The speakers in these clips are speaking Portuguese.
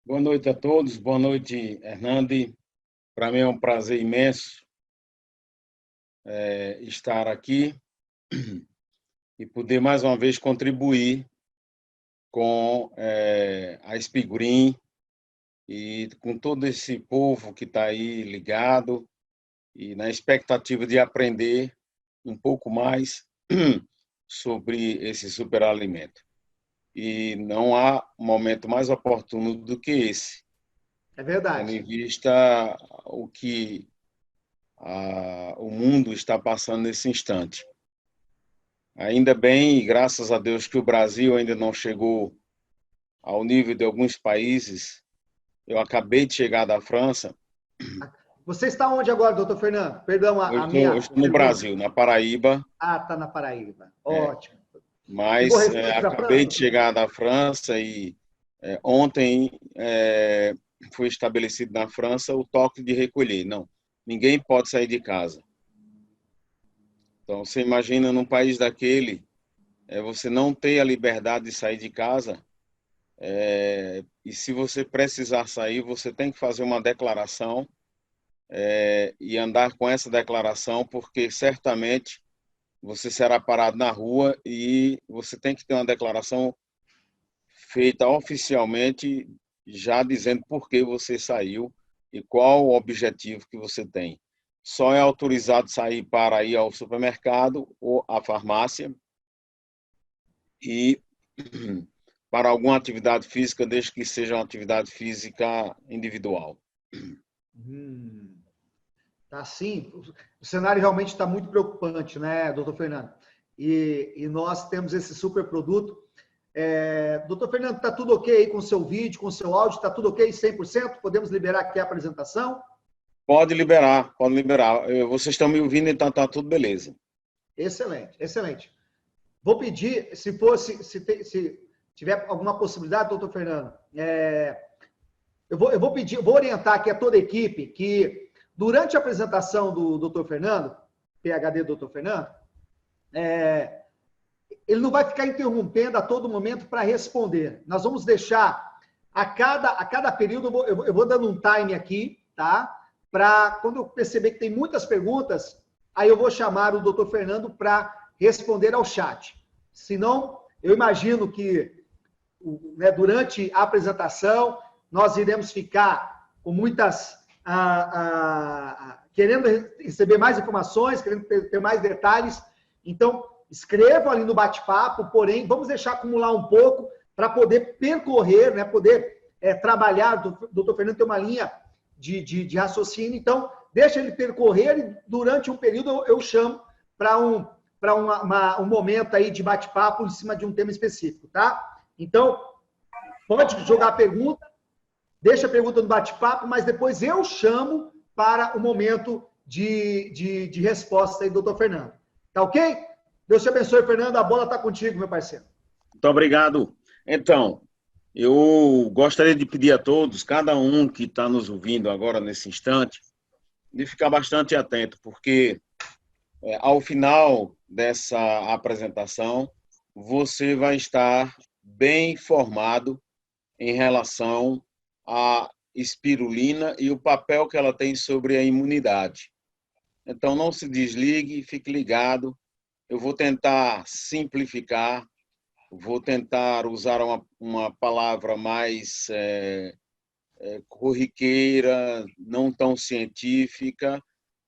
Boa noite a todos, boa noite, Hernande. Para mim é um prazer imenso estar aqui e poder mais uma vez contribuir com a Spigrim e com todo esse povo que está aí ligado e na expectativa de aprender um pouco mais sobre esse superalimento. E não há momento mais oportuno do que esse, É tendo verdade. em vista o que o mundo está passando nesse instante. Ainda bem, e graças a Deus, que o Brasil ainda não chegou ao nível de alguns países. Eu acabei de chegar da França. Você está onde agora, doutor Fernando? Perdão Eu a estou, eu minha estou no pergunta. Brasil, na Paraíba, Ah, está na Paraíba. Ótimo. Chegou mas recente da acabei França, de doutor chegar Fernando? da França e ontem foi estabelecido na França o toque de recolher. Não, ninguém pode sair de casa. Então, você imagina num país daquele, você não ter a liberdade de sair de casa. E se você precisar sair, você tem que fazer uma declaração e andar com essa declaração, porque certamente você será parado na rua e você tem que ter uma declaração feita oficialmente, já dizendo por que você saiu e qual o objetivo que você tem. Só é autorizado sair para ir ao supermercado ou à farmácia e para alguma atividade física, desde que seja uma atividade física individual. Hum, tá sim. O cenário realmente está muito preocupante, né, doutor Fernando? E nós temos esse super produto. Doutor Fernando, está tudo ok aí com o seu vídeo, com o seu áudio? Está tudo ok 100%? Podemos liberar aqui a apresentação? Pode liberar, pode liberar. Vocês estão me ouvindo, então tá tudo beleza. Excelente, excelente. Vou pedir, se tiver alguma possibilidade, doutor Fernando, eu vou pedir, vou orientar aqui a toda a equipe que durante a apresentação do doutor Fernando, PhD doutor Fernando, ele não vai ficar interrompendo a todo momento para responder. Nós vamos deixar a cada período, eu vou dando um time aqui, tá? Para quando eu perceber que tem muitas perguntas, aí eu vou chamar o doutor Fernando para responder ao chat. Senão, eu imagino que durante a apresentação nós iremos ficar com muitas querendo receber mais informações, querendo ter mais detalhes. Então, escrevam ali no bate-papo, porém, vamos deixar acumular um pouco para poder percorrer, né, poder trabalhar. O doutor Fernando tem uma linha de raciocínio, então, deixa ele percorrer e durante um período eu chamo para um momento aí de bate-papo em cima de um tema específico, tá? Então, pode jogar a pergunta, deixa a pergunta no bate-papo, mas depois eu chamo para o momento de resposta aí, doutor Fernando. Tá ok? Deus te abençoe, Fernando. A bola está contigo, meu parceiro. Muito obrigado. Então, eu gostaria de pedir a todos, cada um que está nos ouvindo agora nesse instante, de ficar bastante atento, porque ao final dessa apresentação, você vai estar bem informado em relação à espirulina e o papel que ela tem sobre a imunidade. Então, não se desligue, fique ligado. Eu vou tentar simplificar, vou tentar usar uma palavra mais corriqueira, não tão científica,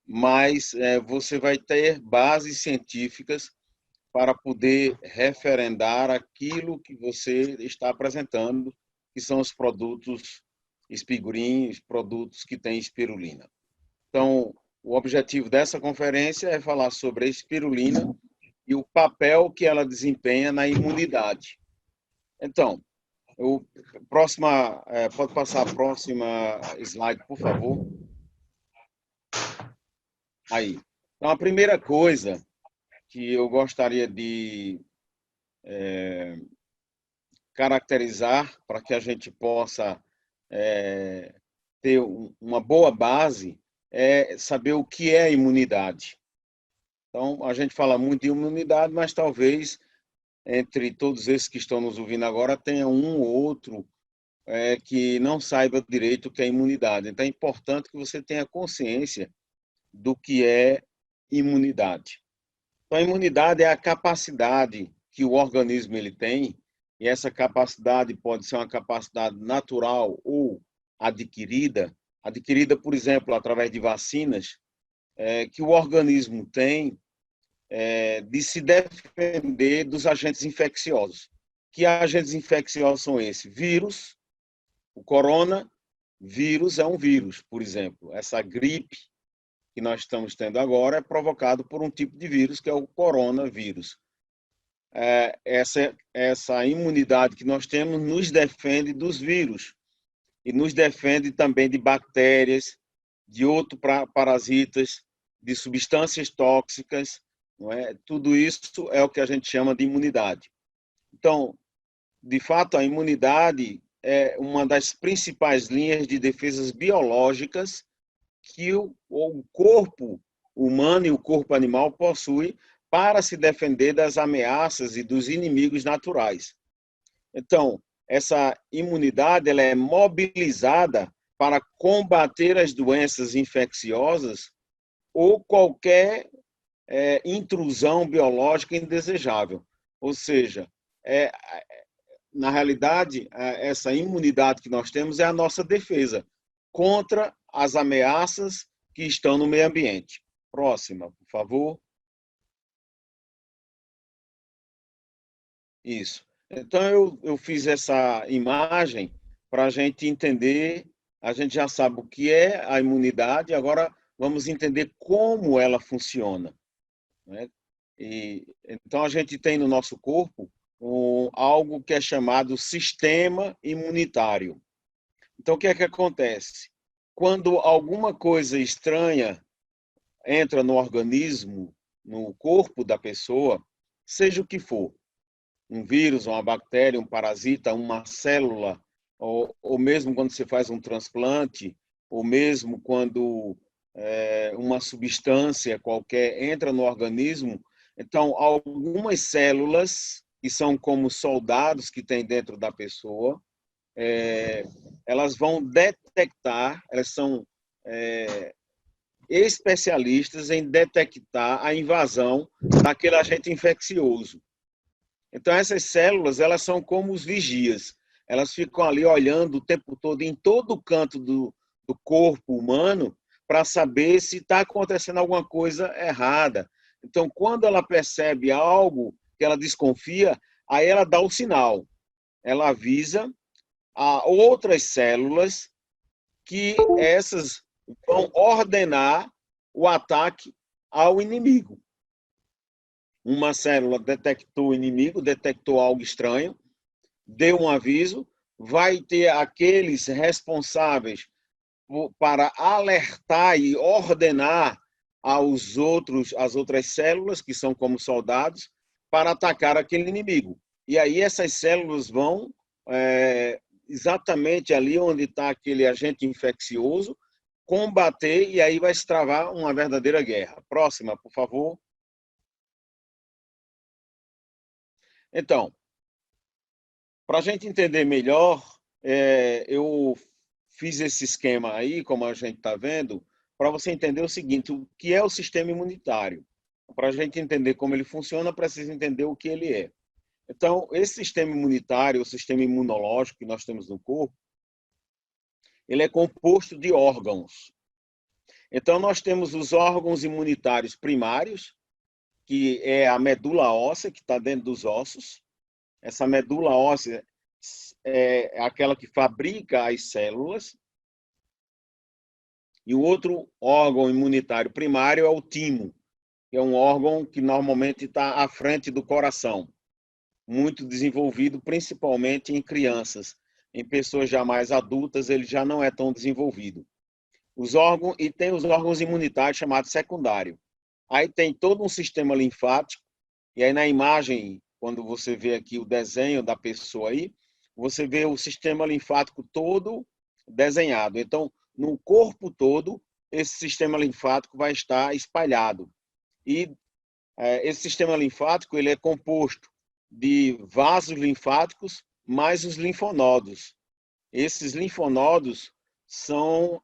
mas você vai ter bases científicas para poder referendar aquilo que você está apresentando, que são os produtos Spigrim, os produtos que têm espirulina. Então, o objetivo dessa conferência é falar sobre a espirulina e o papel que ela desempenha na imunidade. Então, pode passar a próxima slide, por favor? Aí. Então, a primeira coisa que eu gostaria de caracterizar para que a gente possa ter uma boa base é saber o que é imunidade. Então, a gente fala muito de imunidade, mas talvez entre todos esses que estão nos ouvindo agora tenha um ou outro que não saiba direito o que é imunidade. Então, é importante que você tenha consciência do que é imunidade. Então, a imunidade é a capacidade que o organismo ele tem, e essa capacidade pode ser uma capacidade natural ou adquirida, por exemplo, através de vacinas, que o organismo tem de se defender dos agentes infecciosos. Que agentes infecciosos são esses? Vírus, o coronavírus é um vírus, por exemplo. Essa gripe que nós estamos tendo agora é provocado por um tipo de vírus, que é o coronavírus. Essa imunidade que nós temos nos defende dos vírus e nos defende também de bactérias, de outros parasitas, de substâncias tóxicas, não é? Tudo isso é o que a gente chama de imunidade. Então, de fato, a imunidade é uma das principais linhas de defesas biológicas que o corpo humano e o corpo animal possuem para se defender das ameaças e dos inimigos naturais. Então, essa imunidade ela é mobilizada para combater as doenças infecciosas ou qualquer intrusão biológica indesejável. Ou seja, na realidade, essa imunidade que nós temos é a nossa defesa contra as ameaças que estão no meio ambiente. Próxima, por favor. Isso. Então, eu fiz essa imagem para a gente entender, a gente já sabe o que é a imunidade, agora vamos entender como ela funciona, né? Então, a gente tem no nosso corpo algo que é chamado sistema imunitário. Então, o que é que acontece? Quando alguma coisa estranha entra no organismo, no corpo da pessoa, seja o que for, um vírus, uma bactéria, um parasita, uma célula, ou mesmo quando você faz um transplante, ou mesmo quando uma substância qualquer entra no organismo, então algumas células, que são como soldados que tem dentro da pessoa, elas vão detectar, elas são especialistas em detectar a invasão daquele agente infeccioso. Então, essas células, elas são como os vigias. Elas ficam ali olhando o tempo todo, em todo canto do corpo humano, para saber se está acontecendo alguma coisa errada. Então, quando ela percebe algo que ela desconfia, aí ela dá o sinal. Ela avisa a outras células que essas vão ordenar o ataque ao inimigo. Uma célula detectou o inimigo, detectou algo estranho, deu um aviso, vai ter aqueles responsáveis para alertar e ordenar as outras células, que são como soldados, para atacar aquele inimigo. E aí essas células vão exatamente ali onde está aquele agente infeccioso, combater, e aí vai se travar uma verdadeira guerra. Próxima, por favor. Então, para a gente entender melhor, eu fiz esse esquema aí, como a gente está vendo, para você entender o seguinte: o que é o sistema imunitário? Para a gente entender como ele funciona, precisa entender o que ele é. Então, esse sistema imunitário, o sistema imunológico que nós temos no corpo, ele é composto de órgãos. Então, nós temos os órgãos imunitários primários, que é a medula óssea, que está dentro dos ossos. Essa medula óssea é aquela que fabrica as células. E o outro órgão imunitário primário é o timo, que é um órgão que normalmente está à frente do coração, muito desenvolvido principalmente em crianças. Em pessoas já mais adultas, ele já não é tão desenvolvido. E tem os órgãos imunitários chamados secundários. Aí tem todo um sistema linfático, e aí na imagem, quando você vê aqui o desenho da pessoa aí, você vê o sistema linfático todo desenhado. Então, no corpo todo, esse sistema linfático vai estar espalhado. E esse sistema linfático ele é composto de vasos linfáticos mais os linfonodos. Esses linfonodos são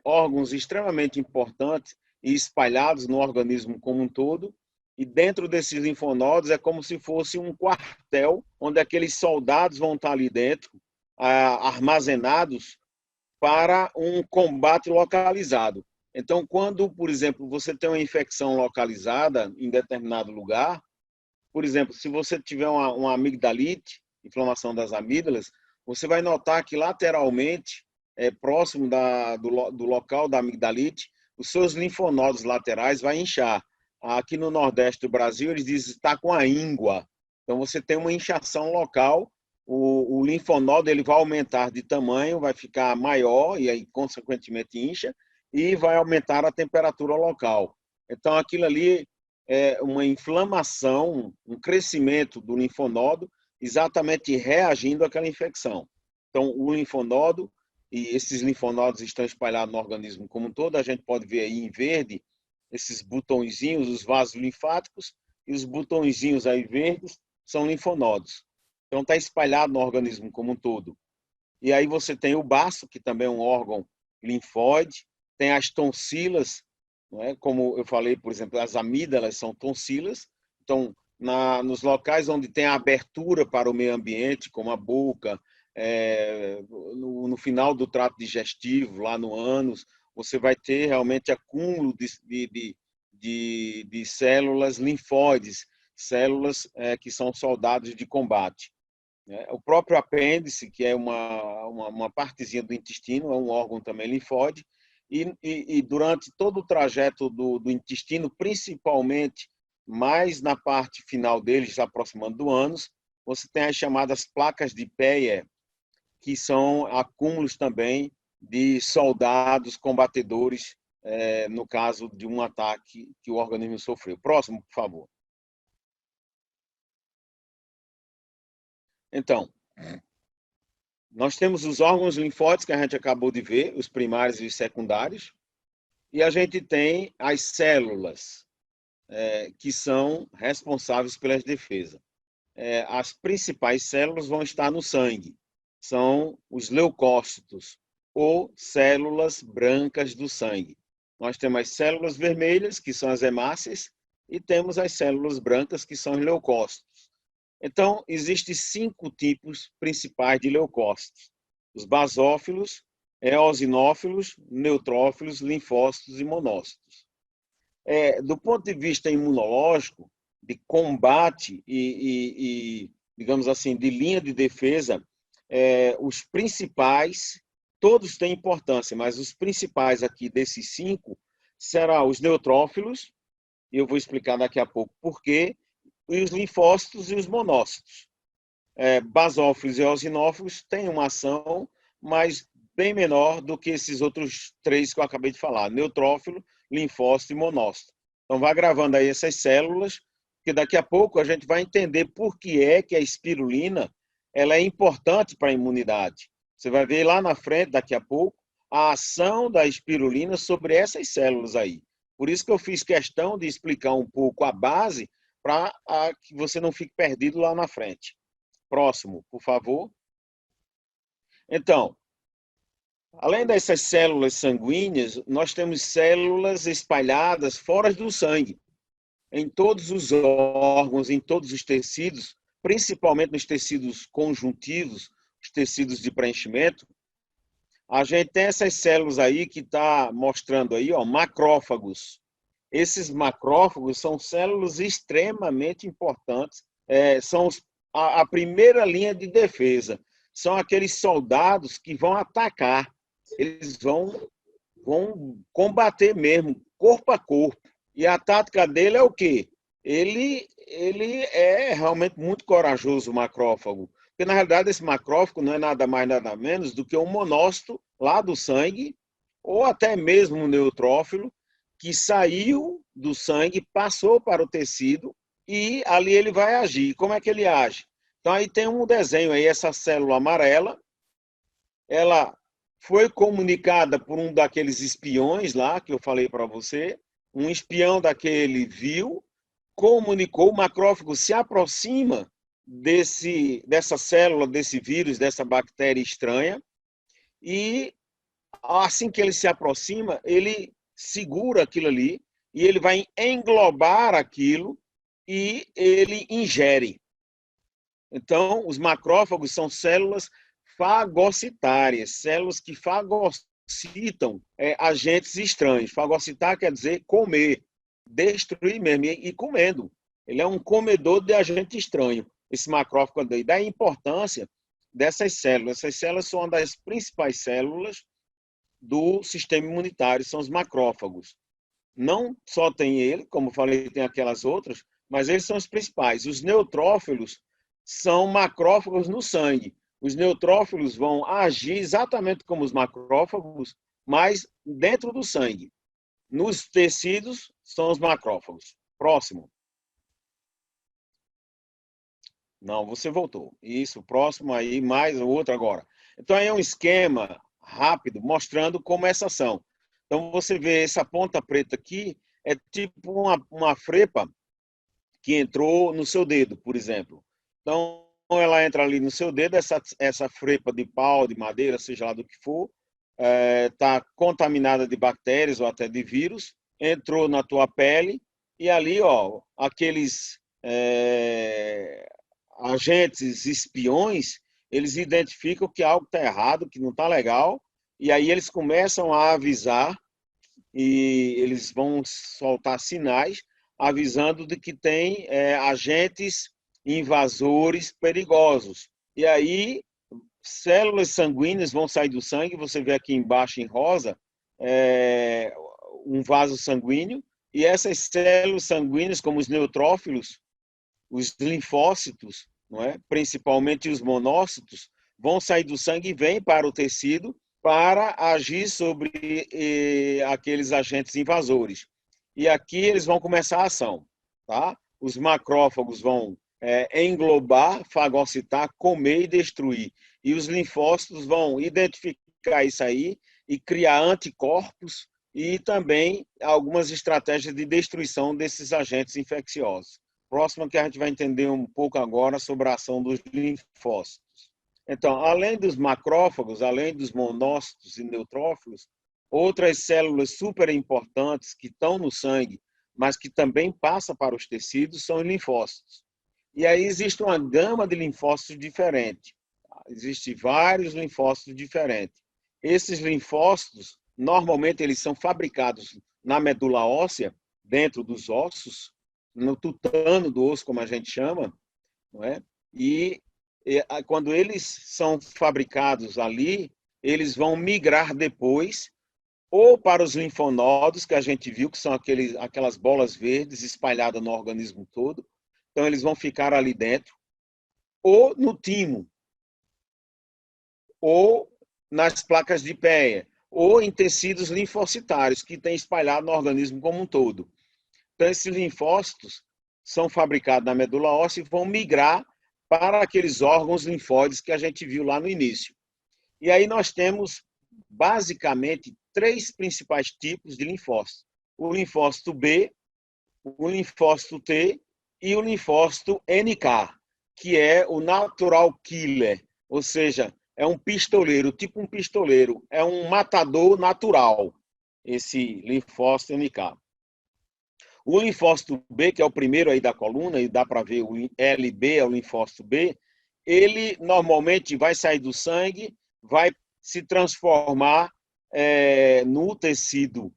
órgãos extremamente importantes e espalhados no organismo como um todo, e dentro desses linfonodos é como se fosse um quartel, onde aqueles soldados vão estar ali dentro, armazenados para um combate localizado. Então, quando, por exemplo, você tem uma infecção localizada em determinado lugar, por exemplo, se você tiver uma amigdalite, inflamação das amígdalas, você vai notar que lateralmente, próximo do local da amigdalite, os seus linfonodos laterais vai inchar. Aqui no Nordeste do Brasil, eles dizem que está com a íngua. Então, você tem uma inchação local, o linfonodo ele vai aumentar de tamanho, vai ficar maior e aí, consequentemente, incha, e vai aumentar a temperatura local. Então, aquilo ali é uma inflamação, um crescimento do linfonodo, exatamente reagindo àquela infecção. Então, o linfonodo, e esses linfonodos estão espalhados no organismo como um todo, a gente pode ver aí em verde, esses botõezinhos, os vasos linfáticos, e os botõezinhos aí verdes são linfonodos. Então, está espalhado no organismo como um todo. E aí você tem o baço, que também é um órgão linfóide, tem as tonsilas, não é? Como eu falei, por exemplo, as amígdalas são tonsilas. Então, nos locais onde tem a abertura para o meio ambiente, como a boca, no final do trato digestivo, lá no ânus, você vai ter realmente acúmulo de células linfóides, células que são soldados de combate. O próprio apêndice, que é uma partezinha do intestino, é um órgão também linfóide, e durante todo o trajeto do intestino, principalmente mais na parte final dele, se aproximando do ânus, você tem as chamadas placas de Peyer, que são acúmulos também de soldados combatedores, no caso de um ataque que o organismo sofreu. Próximo, por favor. Então, nós temos os órgãos linfóides que a gente acabou de ver, os primários e os secundários, e a gente tem as células, que são responsáveis pelas defesas. As principais células vão estar no sangue, são os leucócitos, ou células brancas do sangue. Nós temos as células vermelhas, que são as hemácias, e temos as células brancas, que são os leucócitos. Então, existem 5 tipos principais de leucócitos: os basófilos, eosinófilos, neutrófilos, linfócitos e monócitos. Do ponto de vista imunológico, de combate e digamos assim, de linha de defesa, os principais, todos têm importância, mas os principais aqui desses 5 serão os neutrófilos, e eu vou explicar daqui a pouco por quê, e os linfócitos e os monócitos. Basófilos e eosinófilos têm uma ação, mas bem menor do que esses outros 3 que eu acabei de falar: neutrófilo, linfócito e monócito. Então, vai gravando aí essas células, que daqui a pouco a gente vai entender por que é que a espirulina ela é importante para a imunidade. Você vai ver lá na frente, daqui a pouco, a ação da espirulina sobre essas células aí. Por isso que eu fiz questão de explicar um pouco a base, para que você não fique perdido lá na frente. Próximo, por favor. Então, além dessas células sanguíneas, nós temos células espalhadas fora do sangue, em todos os órgãos, em todos os tecidos, principalmente nos tecidos conjuntivos, os tecidos de preenchimento. A gente tem essas células aí que está mostrando aí, ó, macrófagos. Esses macrófagos são células extremamente importantes, são a primeira linha de defesa. São aqueles soldados que vão atacar, eles vão combater mesmo, corpo a corpo. E a tática dele é o quê? Ele é realmente muito corajoso, o macrófago. Porque, na realidade, esse macrófago não é nada mais, nada menos do que um monócito lá do sangue, ou até mesmo um neutrófilo, que saiu do sangue, passou para o tecido e ali ele vai agir. Como é que ele age? Então, aí tem um desenho aí, essa célula amarela, ela foi comunicada por um daqueles espiões lá, que eu falei para você, um espião daquele viu, comunicou, o macrófago se aproxima dessa célula, desse vírus, dessa bactéria estranha, e assim que ele se aproxima, ele segura aquilo ali e ele vai englobar aquilo e ele ingere. Então, os macrófagos são células fagocitárias, células que fagocitam agentes estranhos. Fagocitar quer dizer comer, destruir mesmo, e comendo. Ele é um comedor de agente estranho, esse macrófago daí. Daí a importância dessas células. Essas células são uma das principais células do sistema imunitário, são os macrófagos. Não só tem ele, como falei, tem aquelas outras, mas eles são os principais. Os neutrófilos são macrófagos no sangue. Os neutrófilos vão agir exatamente como os macrófagos, mas dentro do sangue. Nos tecidos, são os macrófagos. Próximo. Não, você voltou. Isso, próximo aí, mais o outro agora. Então, aí é um esquema rápido, mostrando como é essa ação. Então, você vê essa ponta preta aqui, é tipo uma frepa que entrou no seu dedo, por exemplo. Então, ela entra ali no seu dedo, essa frepa de pau, de madeira, seja lá do que for, está contaminada de bactérias ou até de vírus, entrou na tua pele e ali, ó, aqueles agentes espiões, eles identificam que algo está errado, que não está legal, e aí eles começam a avisar e eles vão soltar sinais avisando de que tem agentes invasores perigosos. E aí, células sanguíneas vão sair do sangue, você vê aqui embaixo em rosa, um vaso sanguíneo, e essas células sanguíneas, como os neutrófilos, os linfócitos, não é? Principalmente os monócitos, vão sair do sangue e vêm para o tecido para agir sobre aqueles agentes invasores. E aqui eles vão começar a ação. Tá? Os macrófagos vão englobar, fagocitar, comer e destruir. E os linfócitos vão identificar isso aí e criar anticorpos e também algumas estratégias de destruição desses agentes infecciosos. Próximo que a gente vai entender um pouco agora sobre a ação dos linfócitos. Então, além dos macrófagos, além dos monócitos e neutrófilos, outras células super importantes que estão no sangue, mas que também passam para os tecidos, são os linfócitos. E aí existe uma gama de linfócitos diferentes. Existem vários linfócitos diferentes. Esses linfócitos, normalmente, eles são fabricados na medula óssea, dentro dos ossos, no tutano do osso, como a gente chama, não é? E quando eles são fabricados ali, eles vão migrar depois ou para os linfonodos, que a gente viu que são aquelas bolas verdes espalhadas no organismo todo. Então, eles vão ficar ali dentro, ou no timo, ou nas placas de Peyer, ou em tecidos linfocitários, que tem espalhado no organismo como um todo. Então, esses linfócitos são fabricados na medula óssea e vão migrar para aqueles órgãos linfóides que a gente viu lá no início. E aí nós temos, basicamente, 3 principais tipos de linfócitos. O linfócito B, o linfócito T e o linfócito NK, que é o natural killer, ou seja, é um pistoleiro, tipo um pistoleiro, é um matador natural, esse linfócito NK. O linfócito B, que é o primeiro aí da coluna, e dá para ver o LB, é o linfócito B, ele normalmente vai sair do sangue, vai se transformar no tecido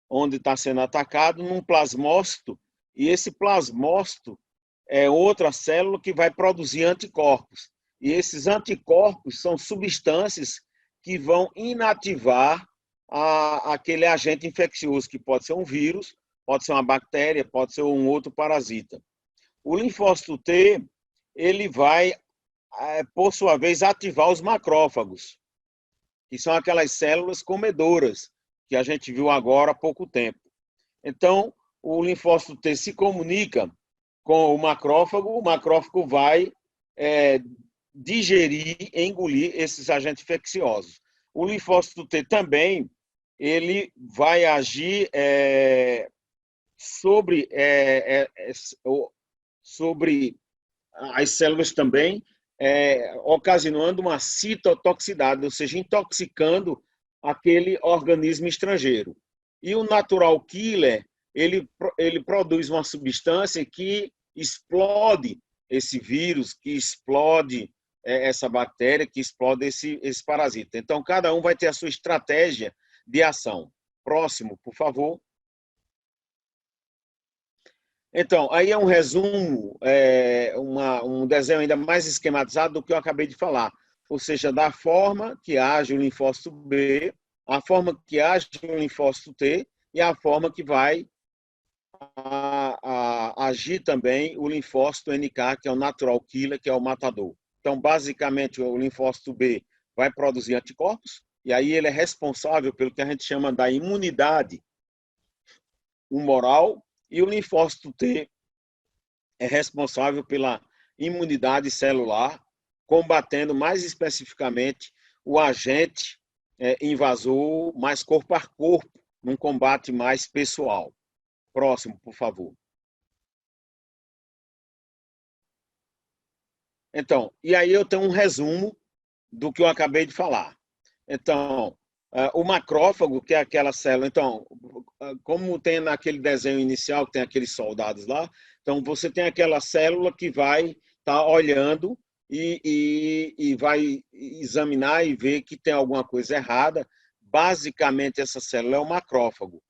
onde está sendo atacado, num plasmócito, e esse plasmócito é outra célula que vai produzir anticorpos. E esses anticorpos são substâncias que vão inativar aquele agente infeccioso, que pode ser um vírus, pode ser uma bactéria, pode ser um outro parasita. O linfócito T, ele vai, por sua vez, ativar os macrófagos, que são aquelas células comedoras, que a gente viu agora há pouco tempo. Então, o linfócito T se comunica com o macrófago vai digerir, engolir esses agentes infecciosos. O linfócito T também, ele vai agir sobre as células também, ocasionando uma citotoxicidade, ou seja, intoxicando aquele organismo estrangeiro. E o natural killer, ele produz uma substância que explode esse vírus, que explode essa bactéria, que explode esse parasita. Então, cada um vai ter a sua estratégia de ação. Próximo, por favor. Então, aí é um resumo, um desenho ainda mais esquematizado do que eu acabei de falar. Ou seja, da forma que age o linfócito B, a forma que age o linfócito T e a forma que vai agir também o linfócito NK, que é o natural killer, que é o matador. Então, basicamente, o linfócito B vai produzir anticorpos, e aí ele é responsável pelo que a gente chama da imunidade humoral, e o linfócito T é responsável pela imunidade celular, combatendo mais especificamente o agente invasor mais corpo a corpo, num combate mais pessoal. Próximo, por favor. Então, e aí eu tenho um resumo do que eu acabei de falar. Então, o macrófago, que é aquela célula, então, como tem naquele desenho inicial, que tem aqueles soldados lá, então você tem aquela célula que vai estar olhando e vai examinar e ver que tem alguma coisa errada. Basicamente, essa célula é o macrófago.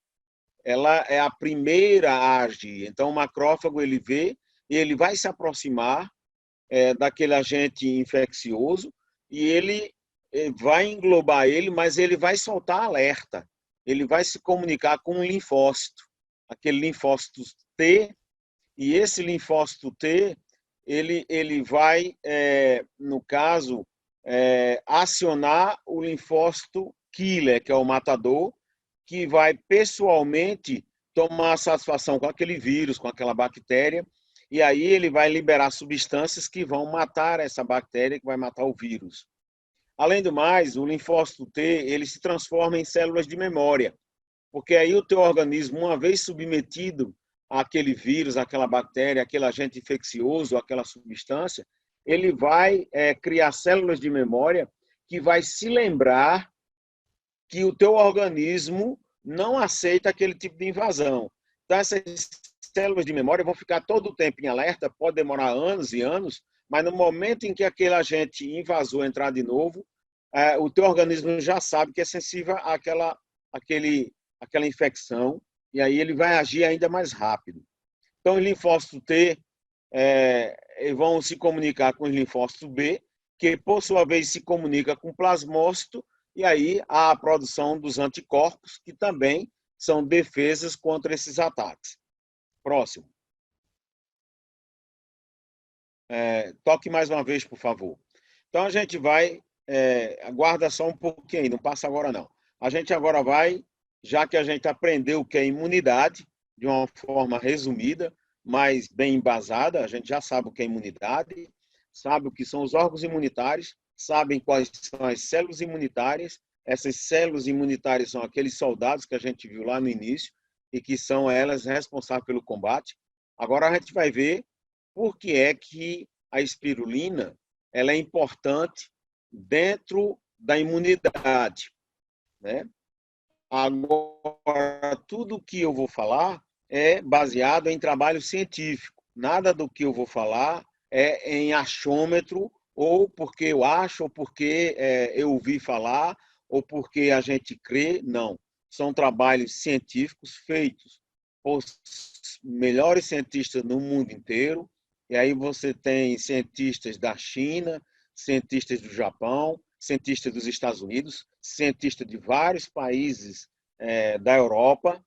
Ela é a primeira a agir. Então, o macrófago, ele vê e ele vai se aproximar daquele agente infeccioso e ele vai englobar ele, mas ele vai soltar alerta. Ele vai se comunicar com um linfócito, aquele linfócito T, e esse linfócito T, ele vai, no caso, acionar o linfócito killer, que é o matador, que vai pessoalmente tomar satisfação com aquele vírus, com aquela bactéria, e aí ele vai liberar substâncias que vão matar essa bactéria, que vai matar o vírus. Além do mais, o linfócito T, ele se transforma em células de memória, porque aí o teu organismo, uma vez submetido àquele vírus, àquela bactéria, aquele agente infeccioso, aquela substância, ele vai criar células de memória que vai se lembrar que o teu organismo não aceita aquele tipo de invasão. Então, essas células de memória vão ficar todo o tempo em alerta, pode demorar anos e anos, mas no momento em que aquele agente invasor entrar de novo, o teu organismo já sabe que é sensível àquela infecção, e aí ele vai agir ainda mais rápido. Então, os linfócitos T vão se comunicar com os linfócitos B, que, por sua vez, se comunica com o plasmócito, e aí há a produção dos anticorpos, que também são defesas contra esses ataques. Próximo. Toque mais uma vez, por favor. Então, a gente vai... aguarda só um pouquinho aí, não passa agora não. A gente agora vai, já que a gente aprendeu o que é imunidade, de uma forma resumida, mas bem embasada, a gente já sabe o que é imunidade, sabe o que são os órgãos imunitários, sabem quais são as células imunitárias. Essas células imunitárias são aqueles soldados que a gente viu lá no início e que são elas responsáveis pelo combate. Agora a gente vai ver por que é que a espirulina ela é importante dentro da imunidade, né? Agora, tudo que eu vou falar é baseado em trabalho científico. Nada do que eu vou falar é em achômetro, ou porque eu acho, ou porque eu ouvi falar, ou porque a gente crê. Não. São trabalhos científicos feitos por melhores cientistas no mundo inteiro. E aí você tem cientistas da China, cientistas do Japão, cientistas dos Estados Unidos, cientistas de vários países da Europa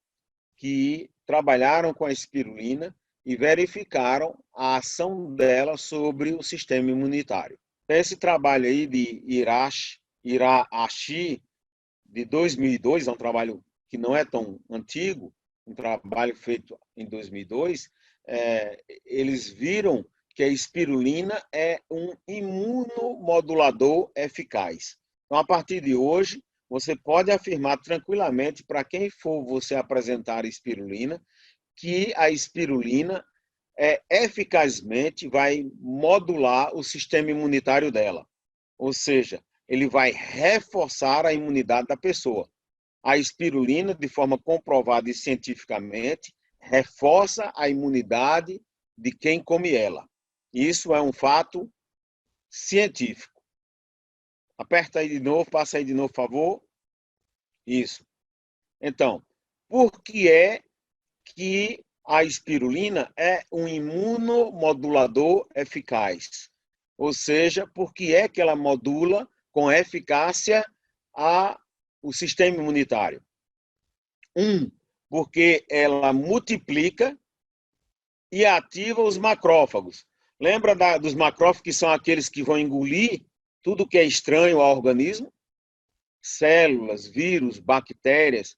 que trabalharam com a espirulina e verificaram a ação dela sobre o sistema imunitário. Esse trabalho aí de Irahashi, de 2002, é um trabalho que não é tão antigo, um trabalho feito em 2002, eles viram que a espirulina é um imunomodulador eficaz. Então, a partir de hoje, você pode afirmar tranquilamente para quem for você apresentar a espirulina, que a espirulina eficazmente vai modular o sistema imunitário dela. Ou seja, ele vai reforçar a imunidade da pessoa. A espirulina, de forma comprovada e cientificamente, reforça a imunidade de quem come ela. Isso é um fato científico. Aperta aí de novo, passa aí de novo, por favor. Isso. Então, por que é que a espirulina é um imunomodulador eficaz? Ou seja, por que é que ela modula com eficácia o sistema imunitário? Porque ela multiplica e ativa os macrófagos. Lembra dos macrófagos, que são aqueles que vão engolir tudo que é estranho ao organismo? Células, vírus, bactérias,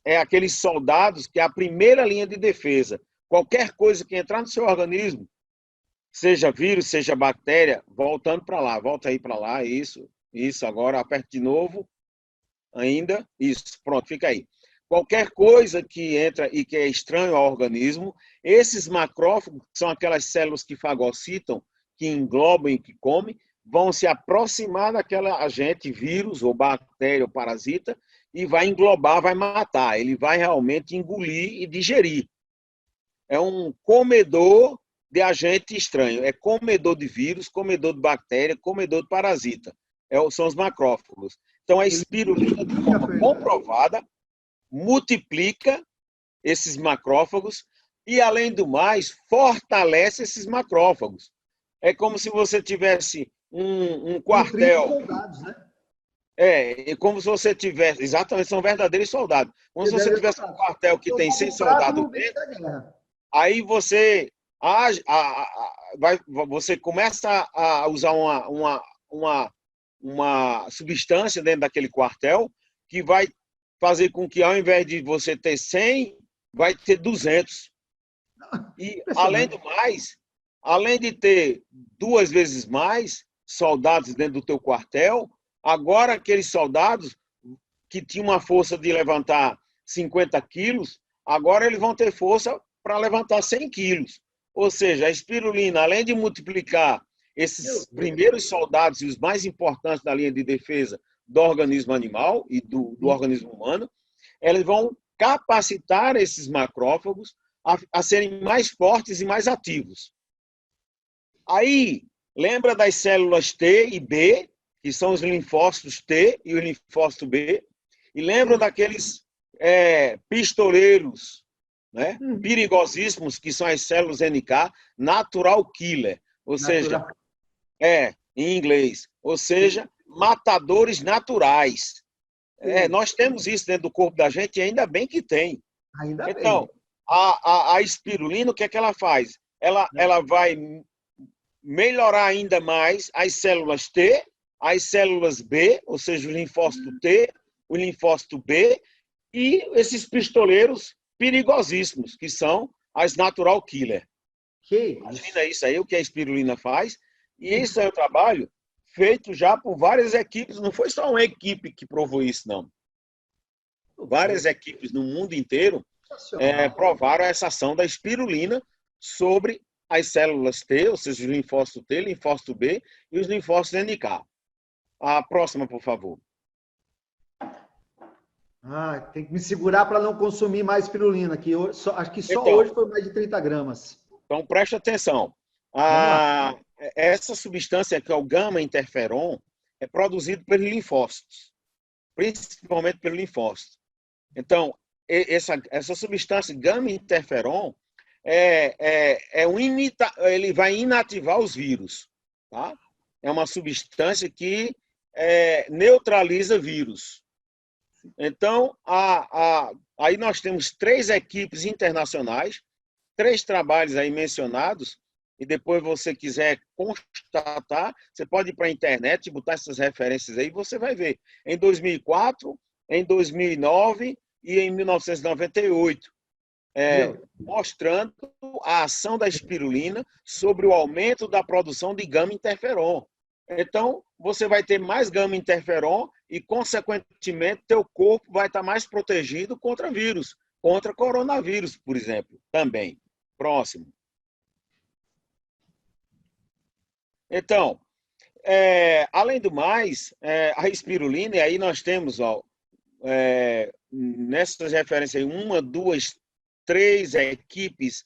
é aqueles soldados que é a primeira linha de defesa. Qualquer coisa que entrar no seu organismo, seja vírus, seja bactéria, voltando para lá, volta aí para lá, isso, agora aperta de novo, ainda, isso, pronto, fica aí. Qualquer coisa que entra e que é estranho ao organismo, esses macrófagos, que são aquelas células que fagocitam, que englobam e que comem, vão se aproximar daquela agente, vírus ou bactéria ou parasita, e vai englobar, vai matar. Ele vai realmente engolir e digerir. É um comedor de agente estranho. É comedor de vírus, comedor de bactéria, comedor de parasita. São os macrófagos. Então, a espirulina, de forma comprovada, multiplica esses macrófagos e, além do mais, fortalece esses macrófagos. É como se você tivesse um quartel. Soldados, né? É como se você tivesse, exatamente, são verdadeiros soldados. Como se você tivesse um quartel que tem 100 soldados dentro, aí você você começa a usar uma substância dentro daquele quartel que vai fazer com que, ao invés de você ter 100, vai ter 200. E, além do mais, além de ter 2 vezes mais soldados dentro do teu quartel, agora aqueles soldados que tinham uma força de levantar 50 quilos, agora eles vão ter força para levantar 100 quilos. Ou seja, a espirulina, além de multiplicar esses primeiros soldados e os mais importantes da linha de defesa do organismo animal e do organismo humano, eles vão capacitar esses macrófagos a serem mais fortes e mais ativos. Aí, lembra das células T e B, que são os linfócitos T e os linfócitos B, e lembra daqueles pistoleiros, né, perigosíssimos, que são as células NK, natural killer, ou seja, em inglês, ou seja, matadores naturais. Nós temos isso dentro do corpo da gente e ainda bem que tem. Então, a espirulina, o que é que ela faz? Ela vai melhorar ainda mais as células T, as células B, ou seja, o linfócito T, o linfócito B, e esses pistoleiros perigosíssimos, que são as natural killer. Imagina isso aí, o que a espirulina faz. E esse é o trabalho feito já por várias equipes, não foi só uma equipe que provou isso, não. Várias equipes no mundo inteiro provaram essa ação da espirulina sobre as células T, ou seja, o linfócito T, linfócito B e os linfócitos NK. A próxima, por favor. Tem que me segurar para não consumir mais espirulina, que acho que só então, hoje foi mais de 30 gramas. Então, preste atenção. Essa substância, que é o gama-interferon, é produzido pelos linfócitos, principalmente pelo linfócito. Então, essa substância gama-interferon ele vai inativar os vírus. Tá? É uma substância que neutraliza vírus. Então, aí nós temos 3 equipes internacionais, 3 trabalhos aí mencionados, e depois você quiser constatar, você pode ir para a internet e botar essas referências aí, você vai ver. Em 2004, em 2009 e em 1998, mostrando a ação da espirulina sobre o aumento da produção de gama-interferon. Então, você vai ter mais gama-interferon e, consequentemente, teu corpo vai estar mais protegido contra vírus, contra coronavírus, por exemplo, também. Próximo. Então, além do mais, a espirulina, e aí nós temos, ó, nessas referências, uma, duas, três equipes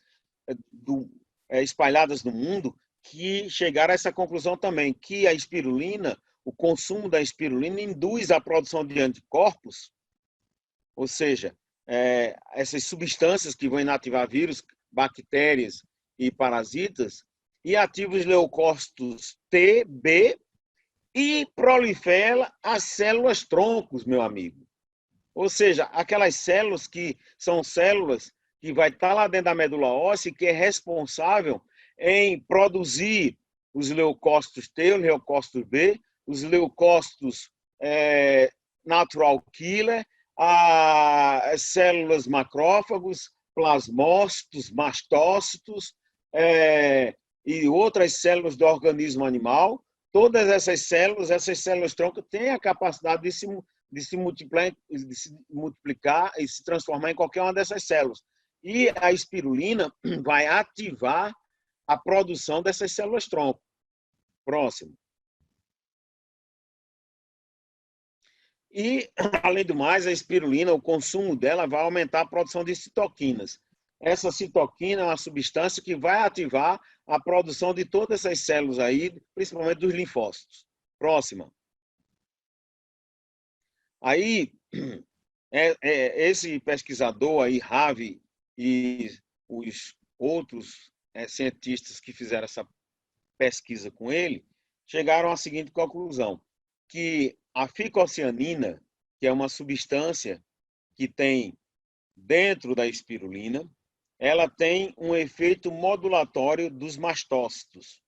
espalhadas no mundo que chegaram a essa conclusão também, que a espirulina, o consumo da espirulina induz a produção de anticorpos, ou seja, essas substâncias que vão inativar vírus, bactérias e parasitas, e ativa os leucócitos T, B e prolifera as células troncos, meu amigo. Ou seja, aquelas células que são células que vai estar lá dentro da medula óssea, que é responsável em produzir os leucócitos T, os leucócitos B, os leucócitos natural killer, as células macrófagos, plasmócitos, mastócitos e outras células do organismo animal. Todas essas células tronco têm a capacidade de se multiplicar e se transformar em qualquer uma dessas células. E a espirulina vai ativar a produção dessas células tronco. Próximo. E, além do mais, a espirulina, o consumo dela vai aumentar a produção de citoquinas. Essa citoquina é uma substância que vai ativar a produção de todas essas células aí, principalmente dos linfócitos. Próxima. Aí, esse pesquisador aí, Ravi, e os outros cientistas que fizeram essa pesquisa com ele, chegaram à seguinte conclusão, que a ficocianina, que é uma substância que tem dentro da espirulina, ela tem um efeito modulatório dos mastócitos.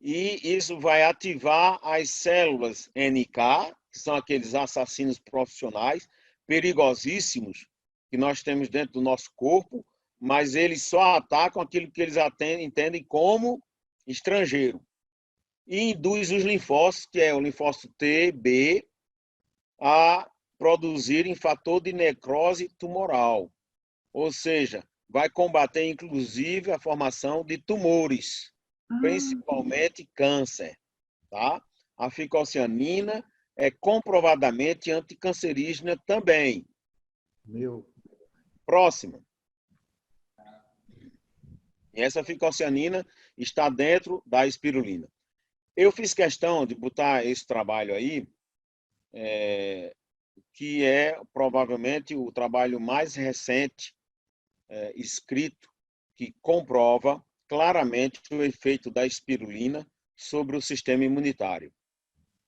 E isso vai ativar as células NK, que são aqueles assassinos profissionais perigosíssimos que nós temos dentro do nosso corpo, mas eles só atacam aquilo que eles entendem como estrangeiro. E induz os linfócitos, que é o linfócito T, B, a produzirem fator de necrose tumoral. Ou seja, vai combater, inclusive, a formação de tumores, principalmente câncer. Tá? A ficocianina é comprovadamente anticancerígena também. Próxima. E essa ficocianina está dentro da espirulina. Eu fiz questão de botar esse trabalho aí, que é provavelmente o trabalho mais recente escrito que comprova claramente o efeito da espirulina sobre o sistema imunitário.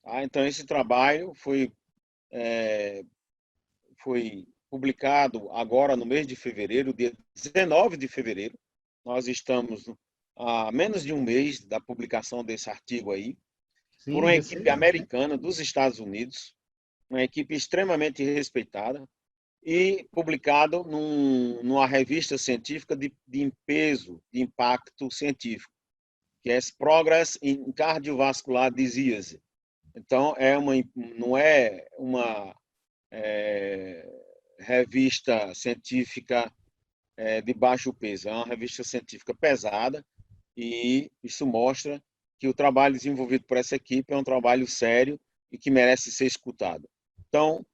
Tá? Então, esse trabalho foi publicado agora no mês de fevereiro, dia 19 de fevereiro. Nós estamos a menos de um mês da publicação desse artigo aí, por uma equipe americana dos Estados Unidos, uma equipe extremamente respeitada, e publicado numa revista científica de peso, de impacto científico, que é Progress in Cardiovascular Disease. Então, não é uma revista científica de baixo peso, é uma revista científica pesada, e isso mostra que o trabalho desenvolvido por essa equipe é um trabalho sério e que merece ser escutado. Então,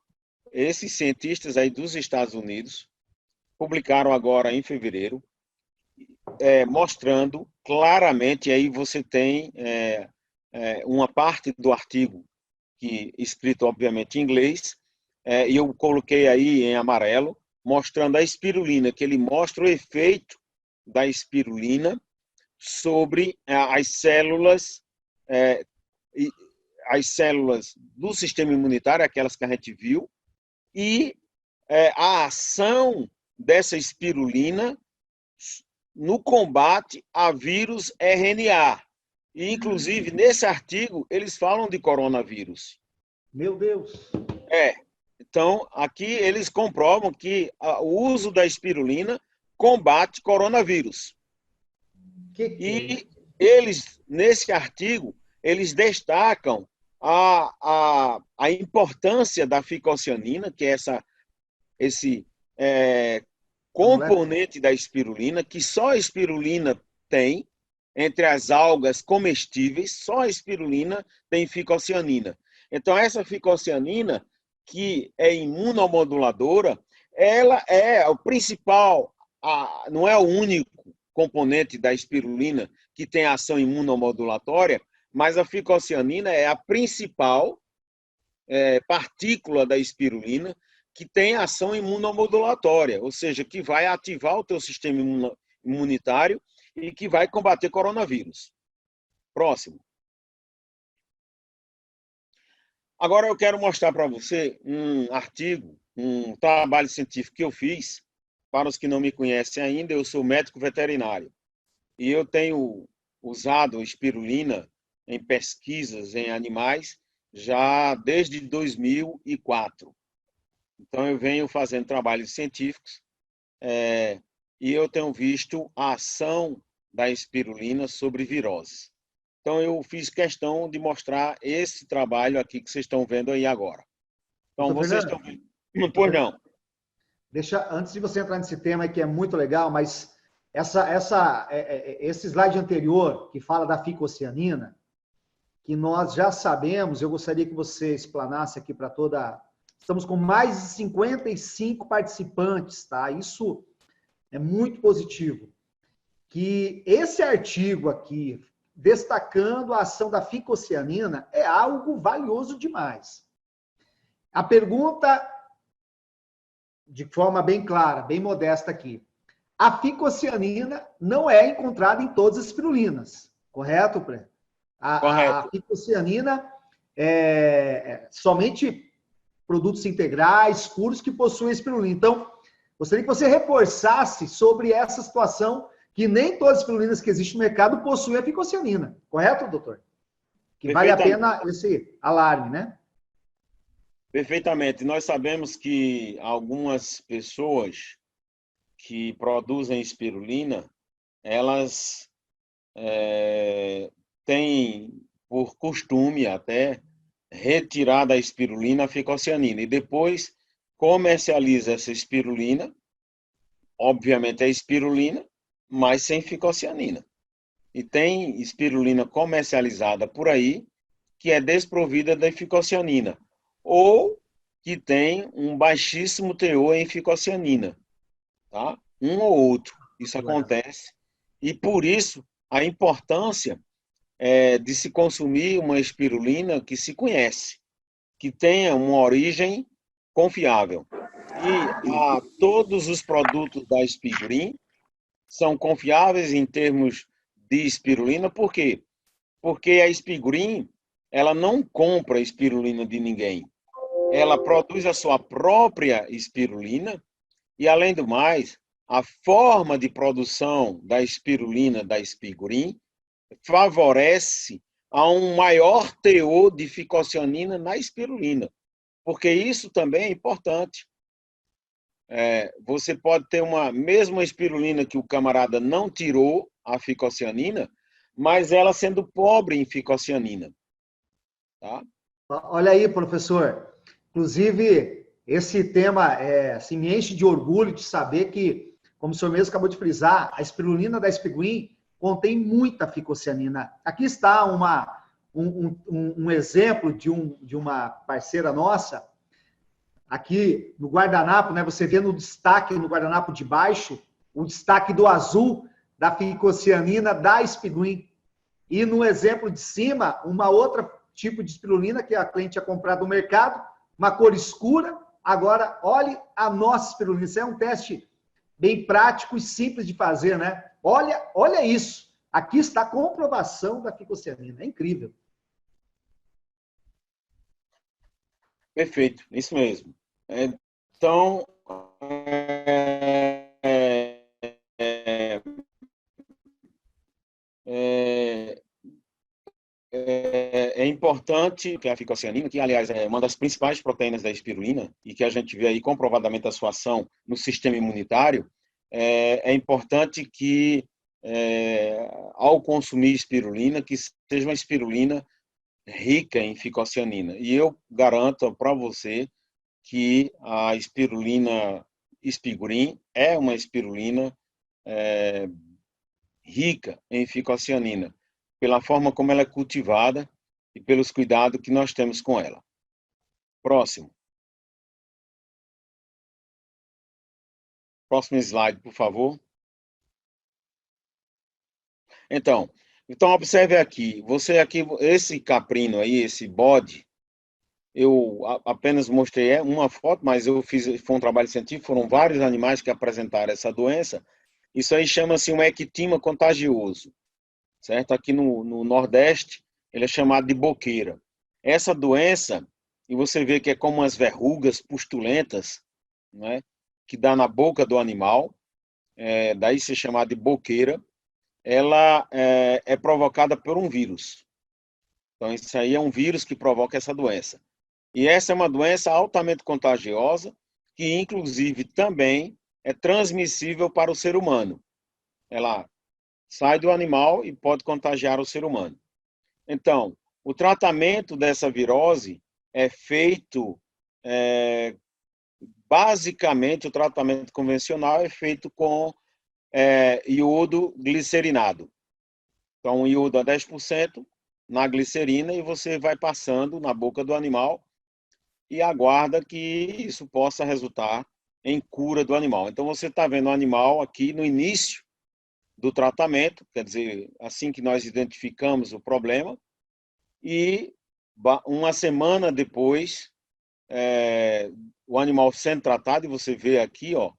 esses cientistas aí dos Estados Unidos publicaram agora em fevereiro, mostrando claramente, aí você tem uma parte do artigo escrito obviamente em inglês, e eu coloquei aí em amarelo, mostrando a espirulina, que ele mostra o efeito da espirulina sobre as células do sistema imunitário, aquelas que a gente viu, e a ação dessa espirulina no combate a vírus RNA. E, inclusive, nesse artigo, eles falam de coronavírus. Meu Deus! Então, aqui eles comprovam que o uso da espirulina combate coronavírus. E eles, nesse artigo, eles destacam a importância da ficocianina, que é esse componente da espirulina, que só a espirulina tem, entre as algas comestíveis, só a espirulina tem ficocianina. Então, essa ficocianina, que é imunomoduladora, ela é o principal, não é o único componente da espirulina que tem ação imunomodulatória, mas a ficocianina é a principal partícula da espirulina que tem ação imunomodulatória, ou seja, que vai ativar o teu sistema imunitário e que vai combater coronavírus. Próximo. Agora eu quero mostrar para você um artigo, um trabalho científico que eu fiz. Para os que não me conhecem ainda, eu sou médico veterinário e eu tenho usado espirulina em pesquisas em animais já desde 2004. Então eu venho fazendo trabalhos científicos e eu tenho visto a ação da espirulina sobre viroses. Então eu fiz questão de mostrar esse trabalho aqui que vocês estão vendo aí agora. Então vocês estão vendo. Pois não. Deixa, antes de você entrar nesse tema que é muito legal, mas esse slide anterior que fala da ficocianina, que nós já sabemos, eu gostaria que você explanasse aqui para toda. Estamos com mais de 55 participantes, tá? Isso é muito positivo. Que esse artigo aqui, destacando a ação da ficocianina, é algo valioso demais. A pergunta, de forma bem clara, bem modesta aqui. A ficocianina não é encontrada em todas as espirulinas, correto, Pré? A ficocianina somente produtos integrais, puros, que possuem espirulina. Então, gostaria que você reforçasse sobre essa situação que nem todas as espirulinas que existem no mercado possuem a ficocianina. Correto, doutor? Que vale a pena esse alarme, né? Perfeitamente. Nós sabemos que algumas pessoas que produzem espirulina, elas têm por costume até retirar da espirulina a ficocianina e depois comercializa essa espirulina, obviamente é espirulina, mas sem ficocianina. E tem espirulina comercializada por aí que é desprovida da ficocianina ou que tem um baixíssimo teor em ficocianina, tá? Um ou outro, isso acontece. E por isso a importância de se consumir uma espirulina que se conhece, que tenha uma origem confiável. E todos os produtos da Espigrin são confiáveis em termos de espirulina, por quê? Porque a Espigrin, ela não compra espirulina de ninguém. Ela produz a sua própria espirulina e, além do mais, a forma de produção da espirulina da Espigrin favorece a um maior teor de ficocianina na espirulina, porque isso também é importante. Você pode ter uma mesma espirulina que o camarada não tirou a ficocianina, mas ela sendo pobre em ficocianina. Tá? Olha aí, professor. Inclusive, esse tema assim, me enche de orgulho de saber que, como o senhor mesmo acabou de frisar, a espirulina da Espigrin contém muita ficocianina. Aqui está um exemplo de uma parceira nossa, aqui no guardanapo, né? Você vê no destaque, no guardanapo de baixo, o destaque do azul da ficocianina da Espigrin. E no exemplo de cima, uma outra tipo de espirulina que a cliente tinha comprado no mercado, uma cor escura. Agora, olhe a nossa espirulina. Isso é um teste bem prático e simples de fazer, né? Olha isso. Aqui está a comprovação da ficocianina. É incrível. Perfeito, isso mesmo. Então, é importante que a ficocianina, que aliás é uma das principais proteínas da espirulina e que a gente vê aí comprovadamente a sua ação no sistema imunitário, é importante que ao consumir espirulina, que seja uma espirulina rica em ficocianina. E eu garanto para você que a espirulina Espigrin é uma espirulina rica em ficocianina, pela forma como ela é cultivada e pelos cuidados que nós temos com ela. Próximo. Próximo slide, por favor. Então observe aqui. Você aqui, esse caprino aí, esse bode, eu apenas mostrei uma foto, mas eu fiz, foi um trabalho científico, foram vários animais que apresentaram essa doença. Isso aí chama-se um ectima contagioso, certo? Aqui no Nordeste, ele é chamado de boqueira. Essa doença, e você vê que é como umas verrugas pustulentas, né, que dá na boca do animal, daí se chama de boqueira, ela é provocada por um vírus. Então, isso aí é um vírus que provoca essa doença. E essa é uma doença altamente contagiosa, que inclusive também é transmissível para o ser humano. Ela sai do animal e pode contagiar o ser humano. Então, o tratamento dessa virose é feito, basicamente, o tratamento convencional é feito com iodo glicerinado. Então, iodo a 10% na glicerina e você vai passando na boca do animal e aguarda que isso possa resultar em cura do animal. Então, você está vendo o animal aqui no início do tratamento, quer dizer, assim que nós identificamos o problema, e uma semana depois, o animal sendo tratado, e você vê aqui, ó,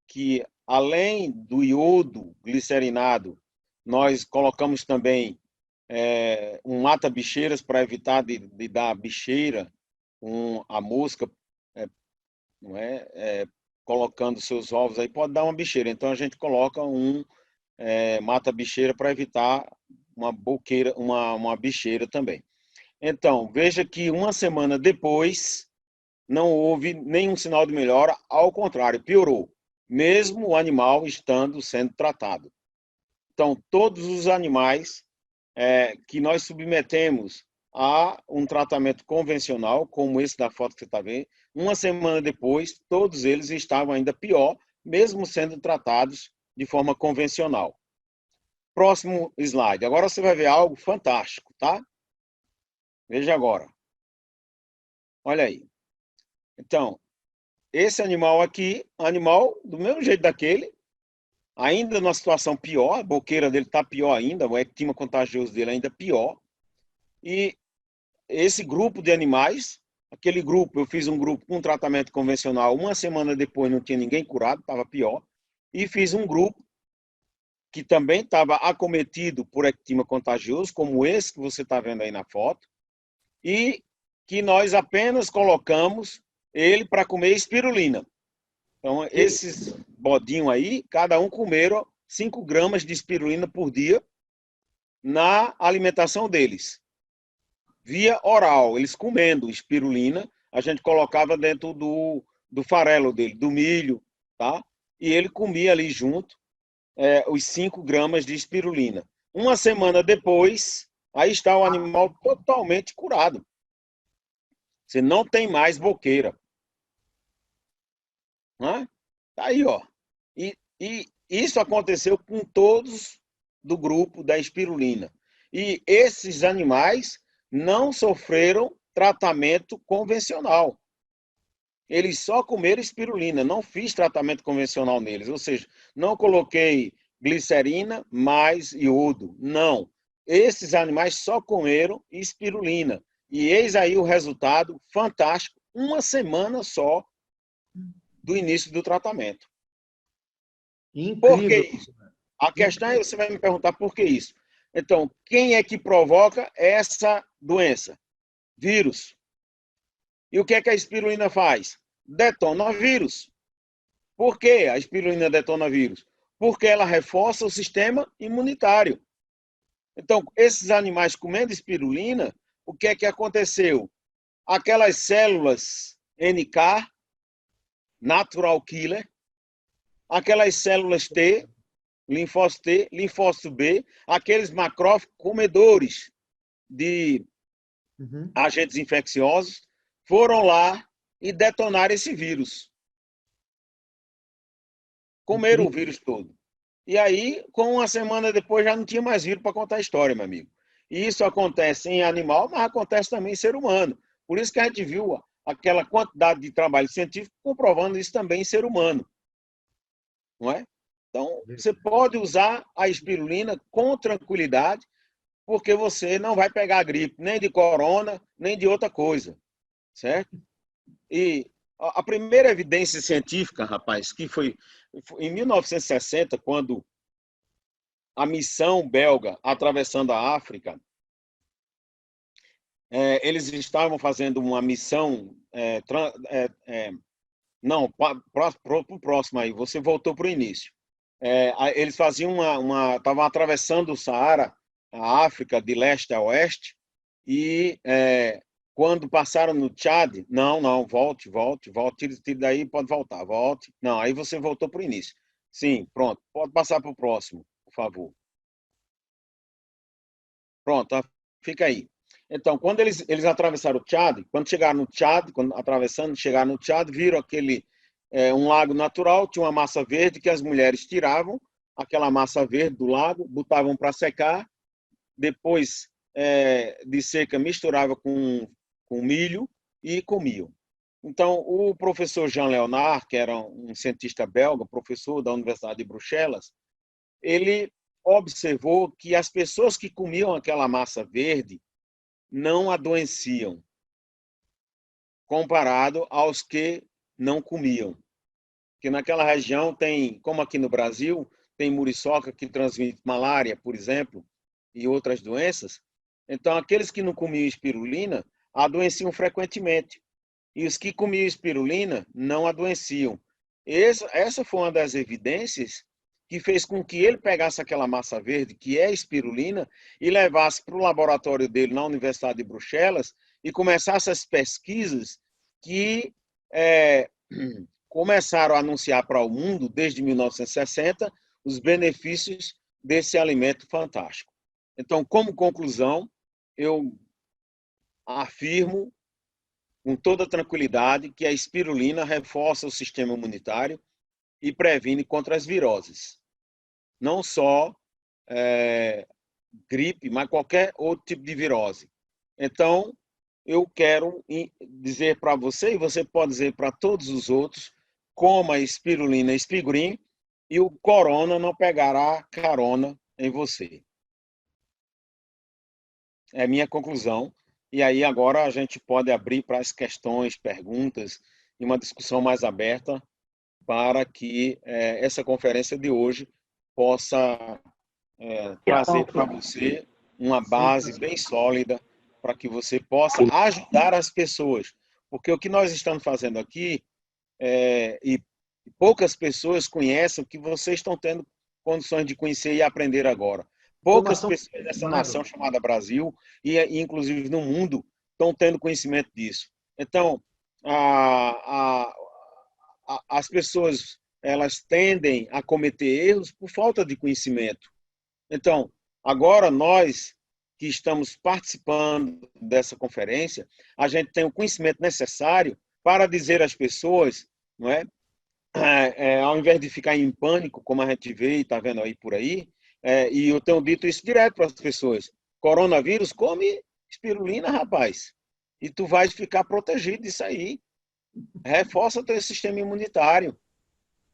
que além do iodo glicerinado, nós colocamos também um mata-bicheiras para evitar de dar bicheira, a mosca, não colocando seus ovos aí, pode dar uma bicheira. Então a gente coloca um mata-bicheira para evitar uma boqueira, uma bicheira também. Então, veja que uma semana depois não houve nenhum sinal de melhora, ao contrário, piorou, mesmo o animal estando sendo tratado. Então, todos os animais que nós submetemos a um tratamento convencional, como esse da foto que você está vendo, uma semana depois, todos eles estavam ainda pior, mesmo sendo tratados de forma convencional. Próximo slide. Agora você vai ver algo fantástico, tá? Veja agora. Olha aí. Então, esse animal aqui, animal do mesmo jeito daquele, ainda numa situação pior, a boqueira dele está pior ainda, o ectima contagioso dele ainda pior. E esse grupo de animais, aquele grupo, eu fiz um grupo com tratamento convencional, uma semana depois não tinha ninguém curado, estava pior. E fiz um grupo que também estava acometido por ectima contagioso, como esse que você está vendo aí na foto, e que nós apenas colocamos ele para comer espirulina. Então, esses bodinhos aí, cada um comeram 5 gramas de espirulina por dia na alimentação deles. Via oral, eles comendo espirulina, a gente colocava dentro do farelo dele, do milho, tá? E ele comia ali junto os 5 gramas de espirulina. Uma semana depois, aí está o animal totalmente curado. Você não tem mais boqueira. Né? Tá aí, ó. E isso aconteceu com todos do grupo da espirulina. E esses animais não sofreram tratamento convencional. Eles só comeram espirulina, não fiz tratamento convencional neles, ou seja, não coloquei glicerina mais iodo, não. Esses animais só comeram espirulina. E eis aí o resultado fantástico, uma semana só do início do tratamento. Por que Incrível. isso? A questão é, você vai me perguntar por que isso. Então, quem é que provoca essa doença? Vírus. E o que é que a espirulina faz? Detona vírus. Por que a espirulina detona vírus? Porque ela reforça o sistema imunitário. Então, esses animais comendo espirulina, o que é que aconteceu? Aquelas células NK, natural killer, aquelas células T, linfócito B, aqueles macrófagos comedores de agentes infecciosos, foram lá e detonaram esse vírus. Comeram o vírus todo. E aí, com uma semana depois, já não tinha mais vírus para contar a história, meu amigo. E isso acontece em animal, mas acontece também em ser humano. Por isso que a gente viu aquela quantidade de trabalho científico comprovando isso também em ser humano, não é? Então, você pode usar a espirulina com tranquilidade, porque você não vai pegar a gripe nem de corona, nem de outra coisa, certo? E a primeira evidência científica, rapaz, que foi em 1960, quando a missão belga atravessando a África, eles estavam fazendo uma missão. Não, para o próximo aí, você voltou para o início. Eles faziam estavam atravessando o Saara, a África, de leste a oeste, e quando passaram no Tchad, não, volte, tire daí, pode voltar, volte. Não, aí você voltou para o início. Sim, pronto, pode passar para o próximo, por favor. Pronto, fica aí. Então, quando eles atravessaram o Tchad, quando chegaram no Tchad, chegaram no Tchad, viram um lago natural, tinha uma massa verde que as mulheres tiravam aquela massa verde do lago, botavam para secar, depois de seca misturava com milho e comiam. Então, o professor Jean Leonard, que era um cientista belga, professor da Universidade de Bruxelas, ele observou que as pessoas que comiam aquela massa verde não adoeciam, comparado aos que não comiam. Porque naquela região tem, como aqui no Brasil, tem muriçoca que transmite malária, por exemplo, e outras doenças. Então, aqueles que não comiam espirulina adoeciam frequentemente. E os que comiam espirulina não adoeciam. Essa foi uma das evidências que fez com que ele pegasse aquela massa verde, que é espirulina, e levasse para o laboratório dele na Universidade de Bruxelas e começasse as pesquisas que começaram a anunciar para o mundo, desde 1960, os benefícios desse alimento fantástico. Então, como conclusão, eu afirmo com toda tranquilidade que a espirulina reforça o sistema imunitário e previne contra as viroses. Não só gripe, mas qualquer outro tipo de virose. Então, eu quero dizer para você, e você pode dizer para todos os outros, coma espirulina Espigurim e o corona não pegará carona em você. É minha conclusão. E aí agora a gente pode abrir para as questões, perguntas e uma discussão mais aberta para que essa conferência de hoje possa trazer para você uma base bem sólida para que você possa ajudar as pessoas. Porque o que nós estamos fazendo aqui, e poucas pessoas conhecem o que vocês estão tendo condições de conhecer e aprender agora. Poucas pessoas dessa nação chamada Brasil, e inclusive no mundo, estão tendo conhecimento disso. Então, as pessoas elas tendem a cometer erros por falta de conhecimento. Então, agora nós que estamos participando dessa conferência, a gente tem o conhecimento necessário para dizer às pessoas, não é? Ao invés de ficar em pânico, como a gente vê e está vendo aí por aí, e eu tenho dito isso direto para as pessoas, coronavírus, come espirulina, rapaz, e tu vais ficar protegido disso aí. Reforça o teu sistema imunitário,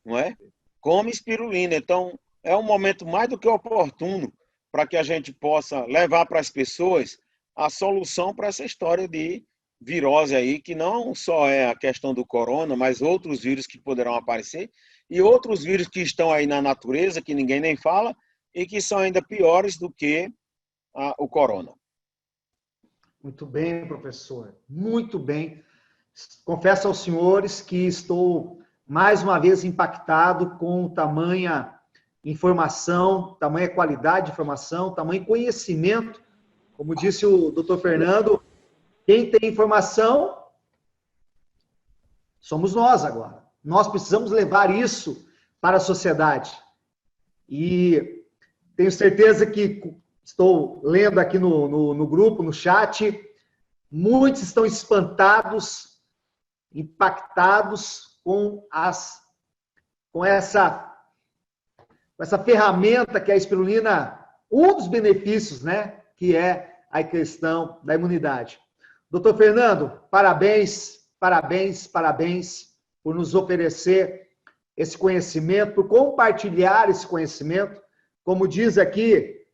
não é? Come espirulina. Então, é um momento mais do que oportuno para que a gente possa levar para as pessoas a solução para essa história de virose aí, que não só é a questão do corona, mas outros vírus que poderão aparecer e outros vírus que estão aí na natureza, que ninguém nem fala, e que são ainda piores do que o corona. Muito bem, professor. Muito bem. Confesso aos senhores que estou mais uma vez impactado com tamanha informação, tamanha qualidade de informação, tamanho conhecimento. Como disse o doutor Fernando, quem tem informação somos nós agora. Nós precisamos levar isso para a sociedade. E tenho certeza que estou lendo aqui no grupo, no chat, muitos estão espantados, impactados com essa ferramenta que é a espirulina, um dos benefícios, né, que é a questão da imunidade. Doutor Fernando, parabéns, parabéns, parabéns por nos oferecer esse conhecimento, por compartilhar esse conhecimento. Como diz aqui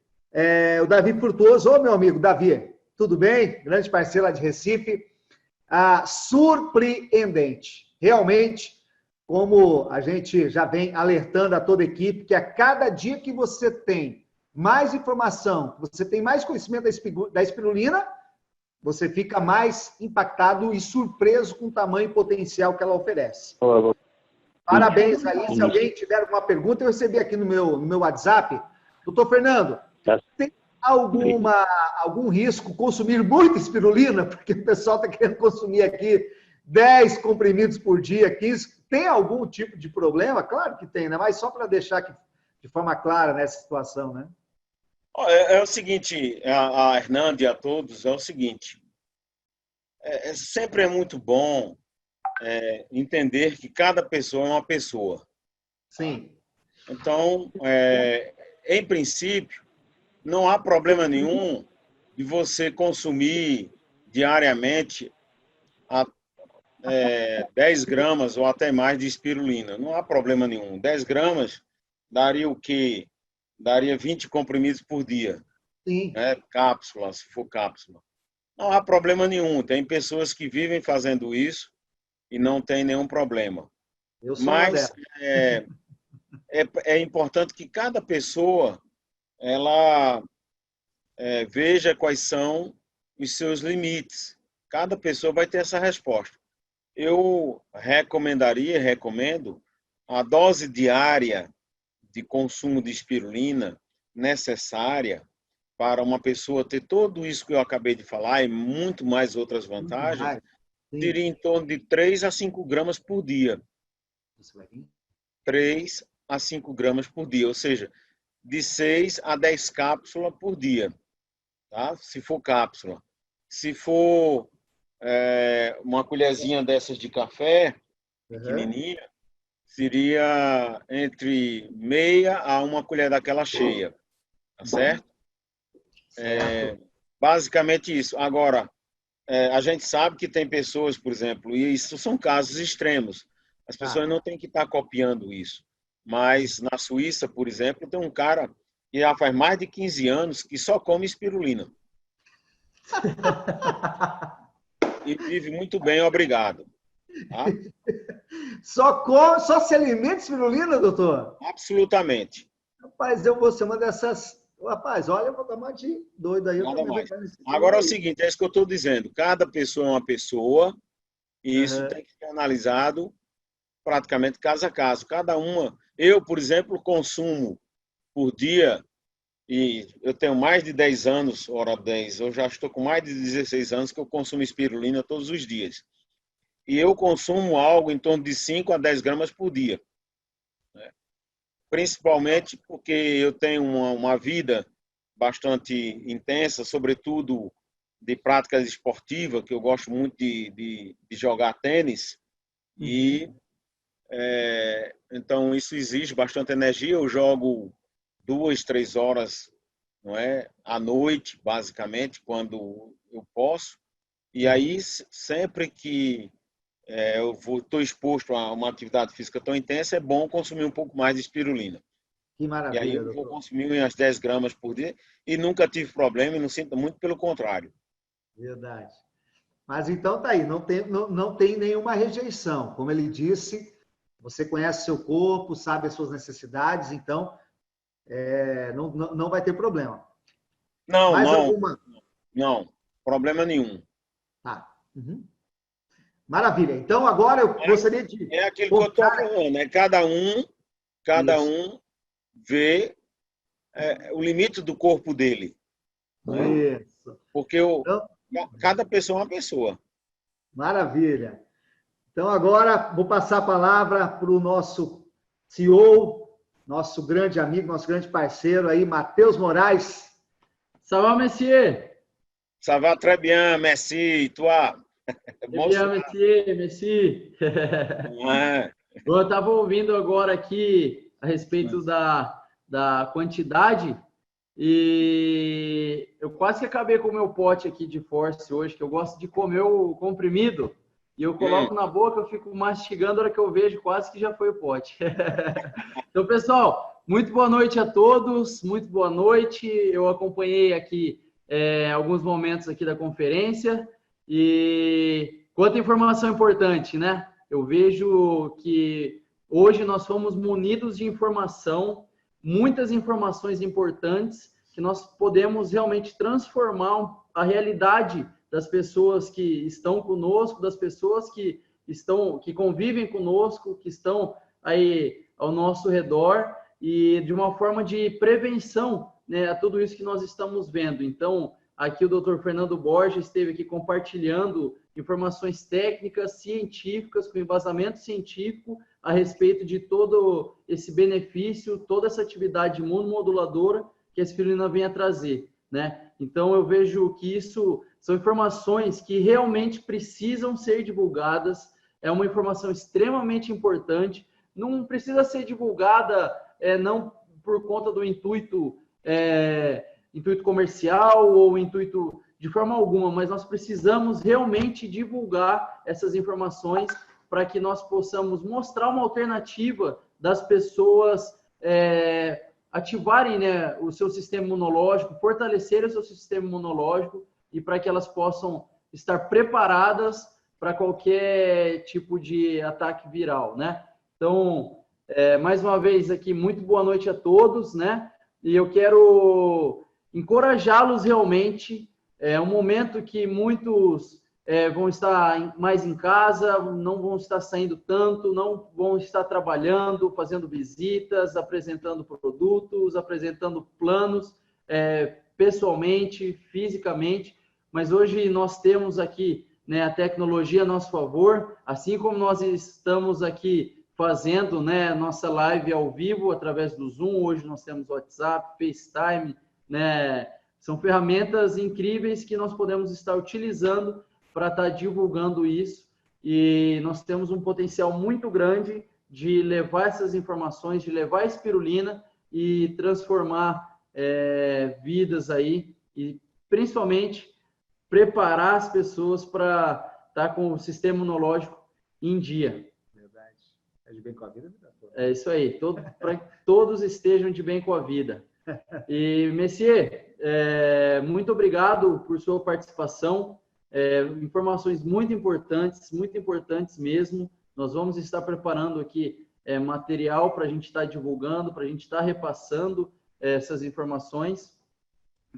o Davi Frutuoso, ô meu amigo Davi, tudo bem? Grande parceiro lá de Recife. Surpreendente. Realmente, como a gente já vem alertando a toda a equipe, que a cada dia que você tem mais informação, você tem mais conhecimento da espirulina, você fica mais impactado e surpreso com o tamanho e potencial que ela oferece. Parabéns aí. Se alguém tiver alguma pergunta, eu recebi aqui no meu WhatsApp. Doutor Fernando, tem algum risco consumir muita espirulina? Porque o pessoal está querendo consumir aqui 10 comprimidos por dia, 15. Tem algum tipo de problema? Claro que tem, né? Mas só para deixar aqui de forma clara nessa situação, né? É o seguinte, a Hernando e a todos, é o seguinte, sempre é muito bom entender que cada pessoa é uma pessoa. Sim. Então, em princípio, não há problema nenhum de você consumir diariamente 10 gramas ou até mais de espirulina. Não há problema nenhum. 10 gramas daria o quê? Daria 20 comprimidos por dia. Sim. Né? Cápsula, se for cápsula. Não há problema nenhum. Tem pessoas que vivem fazendo isso e não tem nenhum problema. Eu sou Mas é importante que cada pessoa ela veja quais são os seus limites. Cada pessoa vai ter essa resposta. Eu recomendo a dose diária de consumo de espirulina necessária para uma pessoa ter tudo isso que eu acabei de falar e muito mais outras vantagens, seria em torno de 3 a 5 gramas por dia. 3 a 5 gramas por dia, ou seja, de 6 a 10 cápsulas por dia, tá? Se for cápsula. Se for uma colherzinha dessas de café, pequenininha, seria entre meia a uma colher daquela cheia, tá certo? Basicamente isso. Agora, a gente sabe que tem pessoas, por exemplo, e isso são casos extremos, as pessoas não têm que estar copiando isso. Mas na Suíça, por exemplo, tem um cara que já faz mais de 15 anos que só come espirulina. E vive muito bem, obrigado. Tá? Só se alimenta de espirulina, doutor? Absolutamente. Rapaz, eu vou ser uma dessas... Rapaz, olha, eu vou tomar de doido aí. Nada mais. Agora é o seguinte, é isso que eu estou dizendo. Cada pessoa é uma pessoa e isso tem que ser analisado praticamente caso a caso. Cada uma... Eu, por exemplo, consumo por dia, e eu tenho mais de 10 anos, ora 10, eu já estou com mais de 16 anos que eu consumo espirulina todos os dias. E eu consumo algo em torno de 5 a 10 gramas por dia. Né? Principalmente porque eu tenho uma vida bastante intensa, sobretudo de práticas esportivas, que eu gosto muito de jogar tênis. E então isso exige bastante energia. Eu jogo 2, 3 horas, não é, à noite, basicamente, quando eu posso. E aí, sempre que eu estou exposto a uma atividade física tão intensa, é bom consumir um pouco mais de espirulina. Que maravilha, e aí eu vou consumir umas 10 gramas por dia e nunca tive problema e não sinto, muito pelo contrário. Verdade. Mas então tá aí, não tem nenhuma rejeição. Como ele disse, você conhece seu corpo, sabe as suas necessidades, então não vai ter problema. Não, problema nenhum. Tá. Maravilha. Então agora eu gostaria de... É aquilo que eu estou falando, né? Cada um vê o limite do corpo dele. Né? Isso. Porque cada pessoa é uma pessoa. Maravilha. Então agora vou passar a palavra para o nosso CEO, nosso grande amigo, nosso grande parceiro aí, Matheus Moraes. Ça va, monsieur? Ça va très bien, merci. Toi? Bien, monsieur, merci. É. Eu estava ouvindo agora aqui a respeito da da quantidade. E eu quase que acabei com o meu pote aqui de Force hoje, que eu gosto de comer o comprimido. E eu coloco na boca, eu fico mastigando, a hora que eu vejo, quase que já foi o pote. Então, pessoal, muito boa noite a todos, muito boa noite. Eu acompanhei aqui alguns momentos aqui da conferência e quanta informação importante, né? Eu vejo que hoje nós fomos munidos de informação, muitas informações importantes que nós podemos realmente transformar a realidade das pessoas que estão conosco, das pessoas que convivem conosco, que estão aí ao nosso redor e de uma forma de prevenção, né, a tudo isso que nós estamos vendo. Então, aqui o Dr. Fernando Borges esteve aqui compartilhando informações técnicas, científicas, com embasamento científico a respeito de todo esse benefício, toda essa atividade imunomoduladora que a espirulina vem a trazer, né? Então, eu vejo que isso são informações que realmente precisam ser divulgadas, é uma informação extremamente importante, não precisa ser divulgada não por conta do intuito comercial ou intuito de forma alguma, mas nós precisamos realmente divulgar essas informações para que nós possamos mostrar uma alternativa das pessoas ativarem, né, o seu sistema imunológico, fortalecer o seu sistema imunológico e para que elas possam estar preparadas para qualquer tipo de ataque viral, né? Então, mais uma vez aqui, muito boa noite a todos, né? E eu quero encorajá-los realmente. É um momento que muitos vão estar mais em casa, não vão estar saindo tanto, não vão estar trabalhando, fazendo visitas, apresentando produtos, apresentando planos pessoalmente, fisicamente. Mas hoje nós temos aqui, né, a tecnologia a nosso favor, assim como nós estamos aqui fazendo, né, nossa live ao vivo através do Zoom. Hoje nós temos WhatsApp, FaceTime, né? São ferramentas incríveis que nós podemos estar utilizando para estar divulgando isso. E nós temos um potencial muito grande de levar essas informações, de levar a espirulina e transformar vidas aí e principalmente preparar as pessoas para estar com o sistema imunológico em dia. Verdade. É de bem com a vida, é isso aí, para que todos estejam de bem com a vida. E, Messier, muito obrigado por sua participação. Informações muito importantes mesmo. Nós vamos estar preparando aqui material para a gente estar divulgando, para a gente estar repassando essas informações.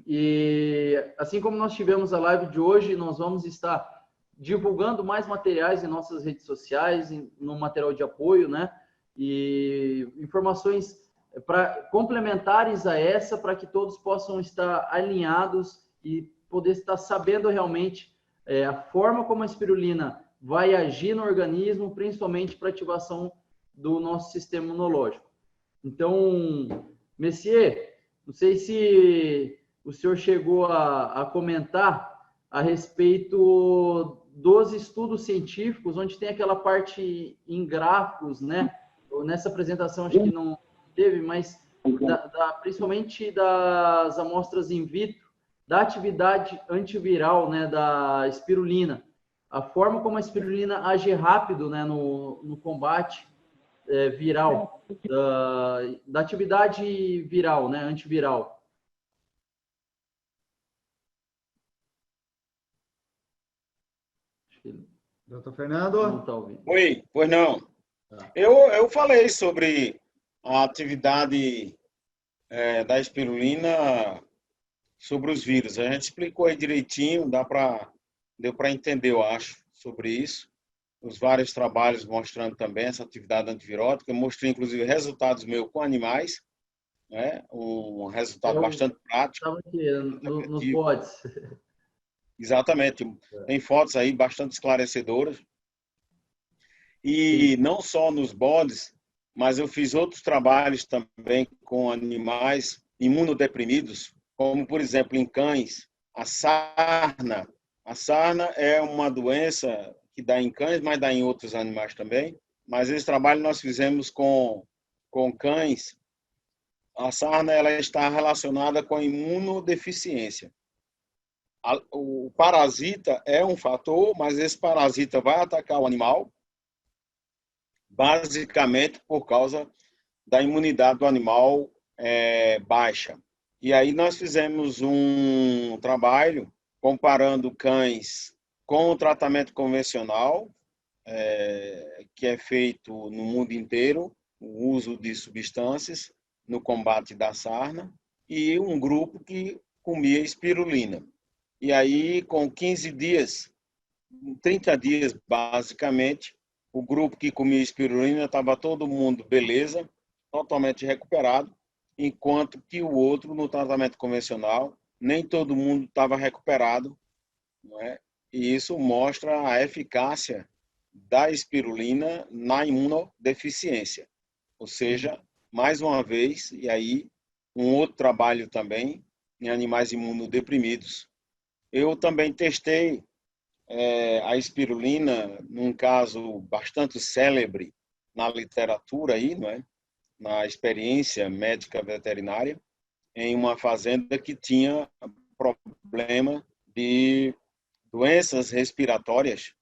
E assim como nós tivemos a live de hoje, nós vamos estar divulgando mais materiais em nossas redes sociais, no material de apoio, né? E informações complementares a essa, para que todos possam estar alinhados e poder estar sabendo realmente a forma como a espirulina vai agir no organismo, principalmente para ativação do nosso sistema imunológico. Então, Messier, não sei se o senhor chegou a comentar a respeito dos estudos científicos, onde tem aquela parte em gráficos, né? Nessa apresentação acho que não teve, mas principalmente das amostras in vitro, da atividade antiviral, né, da espirulina, a forma como a espirulina age rápido, né, no combate viral, da atividade viral, né, antiviral. Doutor Fernando? Não tá ouvindo. Oi, pois não. Eu falei sobre a atividade da espirulina sobre os vírus. A gente explicou aí direitinho, deu para entender, eu acho, sobre isso. Os vários trabalhos mostrando também essa atividade antivirótica. Eu mostrei, inclusive, resultados meus com animais, né? Um resultado bastante prático. Estava aqui nos pods. Exatamente. Tem fotos aí bastante esclarecedoras. E não só nos bodes, mas eu fiz outros trabalhos também com animais imunodeprimidos, como, por exemplo, em cães, a sarna. A sarna é uma doença que dá em cães, mas dá em outros animais também. Mas esse trabalho nós fizemos com cães A sarna ela está relacionada com a imunodeficiência. O parasita é um fator, mas esse parasita vai atacar o animal basicamente por causa da imunidade do animal baixa. E aí nós fizemos um trabalho comparando cães com o tratamento convencional, que é feito no mundo inteiro, o uso de substâncias no combate da sarna, e um grupo que comia espirulina. E aí, com 15 dias, 30 dias, basicamente, o grupo que comia espirulina estava todo mundo beleza, totalmente recuperado, enquanto que o outro, no tratamento convencional, nem todo mundo estava recuperado, não é? E isso mostra a eficácia da espirulina na imunodeficiência. Ou seja, mais uma vez, e aí um outro trabalho também em animais imunodeprimidos. Eu também testei a espirulina num caso bastante célebre na literatura aí, não é? Na experiência médica veterinária, em uma fazenda que tinha problema de doenças respiratórias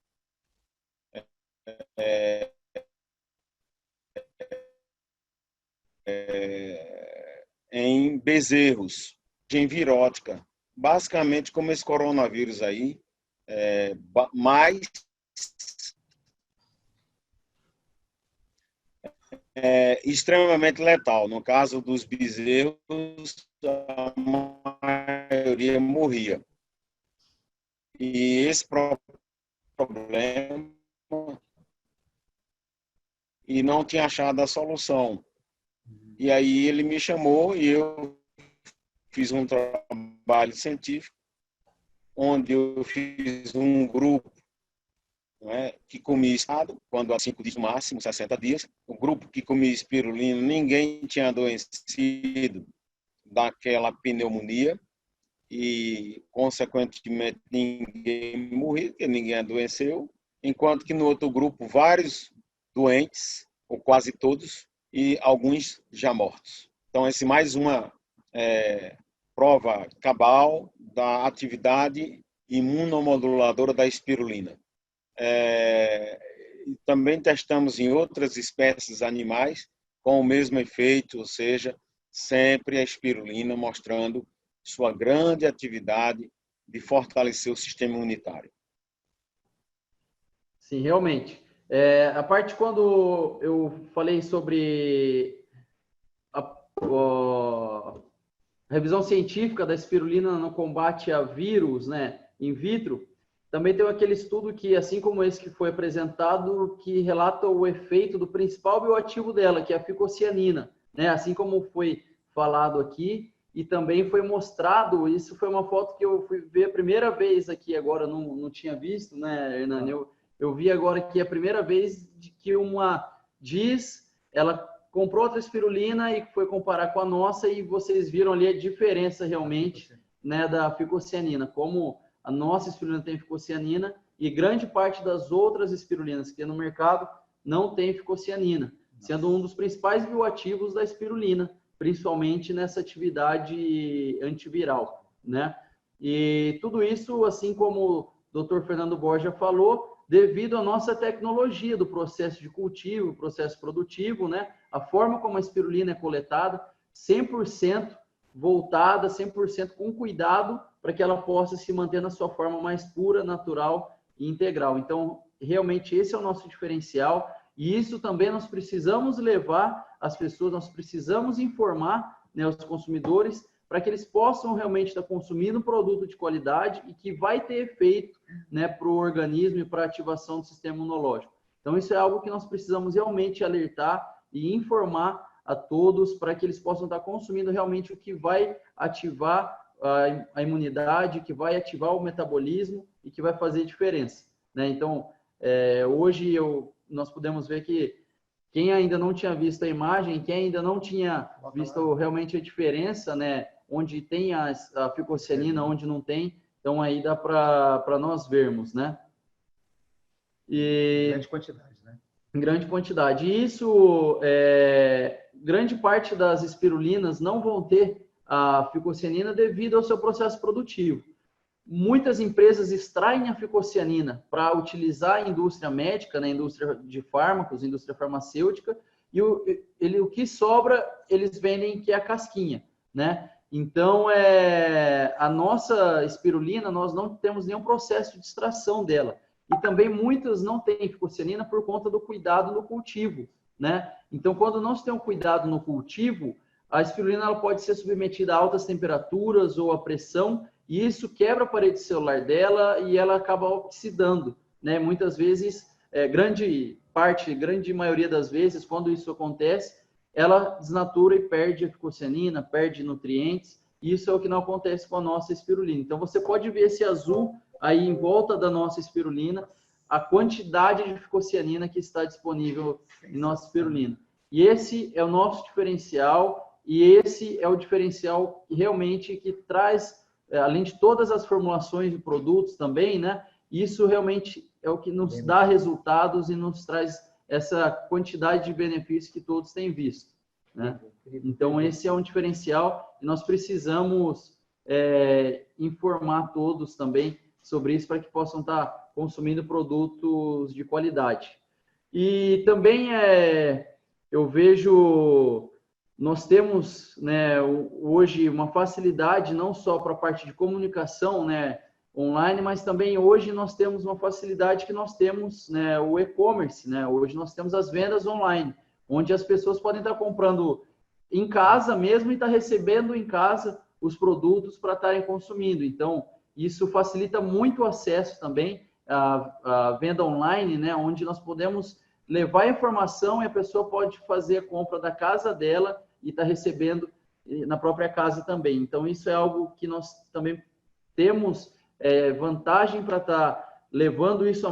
em bezerros, em virótica, basicamente como esse coronavírus aí, mas extremamente letal. No caso dos bezerros, a maioria morria. E esse problema, e não tinha achado a solução. E aí ele me chamou e eu fiz um trabalho científico, onde eu fiz um grupo, que comia estado, quando há 5 dias no máximo, 60 dias. O grupo que comia espirulina, ninguém tinha adoecido daquela pneumonia e, consequentemente, ninguém morreu, porque ninguém adoeceu, enquanto que no outro grupo, vários doentes, ou quase todos, e alguns já mortos. Então, esse mais uma prova cabal da atividade imunomoduladora da espirulina. Também testamos em outras espécies animais com o mesmo efeito, ou seja, sempre a espirulina mostrando sua grande atividade de fortalecer o sistema imunitário. Sim, realmente. A parte quando eu falei sobre a revisão científica da espirulina no combate a vírus, né, in vitro, também tem aquele estudo que, assim como esse que foi apresentado, que relata o efeito do principal bioativo dela, que é a ficocianina, né, assim como foi falado aqui, e também foi mostrado, isso foi uma foto que eu fui ver a primeira vez aqui, agora não tinha visto, né, Hernani? Eu vi agora que é a primeira vez que uma ela comprou outra espirulina e foi comparar com a nossa, e vocês viram ali a diferença realmente, né, da ficocianina, como a nossa espirulina tem ficocianina e grande parte das outras espirulinas que tem no mercado não tem ficocianina, sendo um dos principais bioativos da espirulina, principalmente nessa atividade antiviral, né? E tudo isso, assim como o Dr. Fernando Borja falou, devido à nossa tecnologia do processo de cultivo, processo produtivo, né? A forma como a espirulina é coletada, 100% voltada, 100% com cuidado, para que ela possa se manter na sua forma mais pura, natural e integral. Então, realmente, esse é o nosso diferencial, e isso também nós precisamos levar as pessoas, nós precisamos informar, né, os consumidores, para que eles possam realmente estar consumindo um produto de qualidade e que vai ter efeito, né, para o organismo e para a ativação do sistema imunológico. Então, isso é algo que nós precisamos realmente alertar e informar a todos para que eles possam estar consumindo realmente o que vai ativar a imunidade, que vai ativar o metabolismo e que vai fazer diferença, né? Então, hoje nós podemos ver que quem ainda não tinha visto a imagem, quem ainda não tinha visto realmente a diferença, né, onde tem a ficocianina, onde não tem, então aí dá para nós vermos, né? Em grande quantidade, né? Em grande quantidade. E isso grande parte das espirulinas não vão ter a ficocianina devido ao seu processo produtivo. Muitas empresas extraem a ficocianina para utilizar a indústria médica, na indústria de fármacos, indústria farmacêutica, e o que sobra, eles vendem que é a casquinha, né? Então, a nossa espirulina, nós não temos nenhum processo de extração dela. E também muitas não têm ficocianina por conta do cuidado no cultivo, né? Então, quando não se tem um cuidado no cultivo, a espirulina ela pode ser submetida a altas temperaturas ou a pressão, e isso quebra a parede celular dela e ela acaba oxidando, né? Muitas vezes, grande maioria das vezes, quando isso acontece, ela desnatura e perde a ficocianina, perde nutrientes, e isso é o que não acontece com a nossa espirulina. Então, você pode ver esse azul aí em volta da nossa espirulina, a quantidade de ficocianina que está disponível em nossa espirulina. E esse é o nosso diferencial, e esse é o diferencial realmente que traz, além de todas as formulações de produtos também, né? Isso realmente é o que nos dá resultados e nos traz essa quantidade de benefícios que todos têm visto, né? Então, esse é um diferencial e nós precisamos informar todos também sobre isso para que possam estar consumindo produtos de qualidade. E também eu vejo, nós temos, né, hoje uma facilidade não só para a parte de comunicação, né, online, mas também hoje nós temos uma facilidade que nós temos, né, o e-commerce, né? Hoje nós temos as vendas online, onde as pessoas podem estar comprando em casa mesmo e estar recebendo em casa os produtos para estarem consumindo. Então, isso facilita muito o acesso também à venda online, né? Onde nós podemos levar a informação e a pessoa pode fazer a compra da casa dela e estar recebendo na própria casa também. Então, isso é algo que nós também temos vantagem para estar levando isso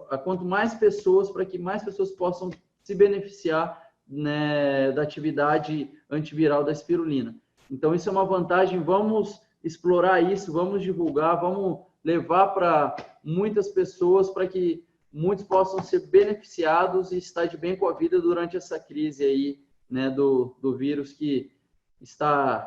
a quanto mais pessoas, para que mais pessoas possam se beneficiar, né, da atividade antiviral da espirulina. Então, isso é uma vantagem, vamos explorar isso, vamos divulgar, vamos levar para muitas pessoas para que muitos possam ser beneficiados e estar de bem com a vida durante essa crise aí, né, do vírus que está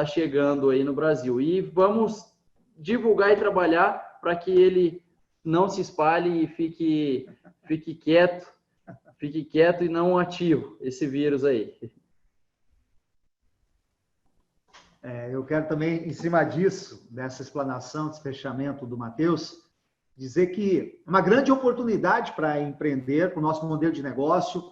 chegando aí no Brasil. E vamos divulgar e trabalhar para que ele não se espalhe e fique quieto e não ativo esse vírus aí. Eu quero também, em cima disso, dessa explanação, desse fechamento do Matheus, dizer que é uma grande oportunidade para empreender com o nosso modelo de negócio,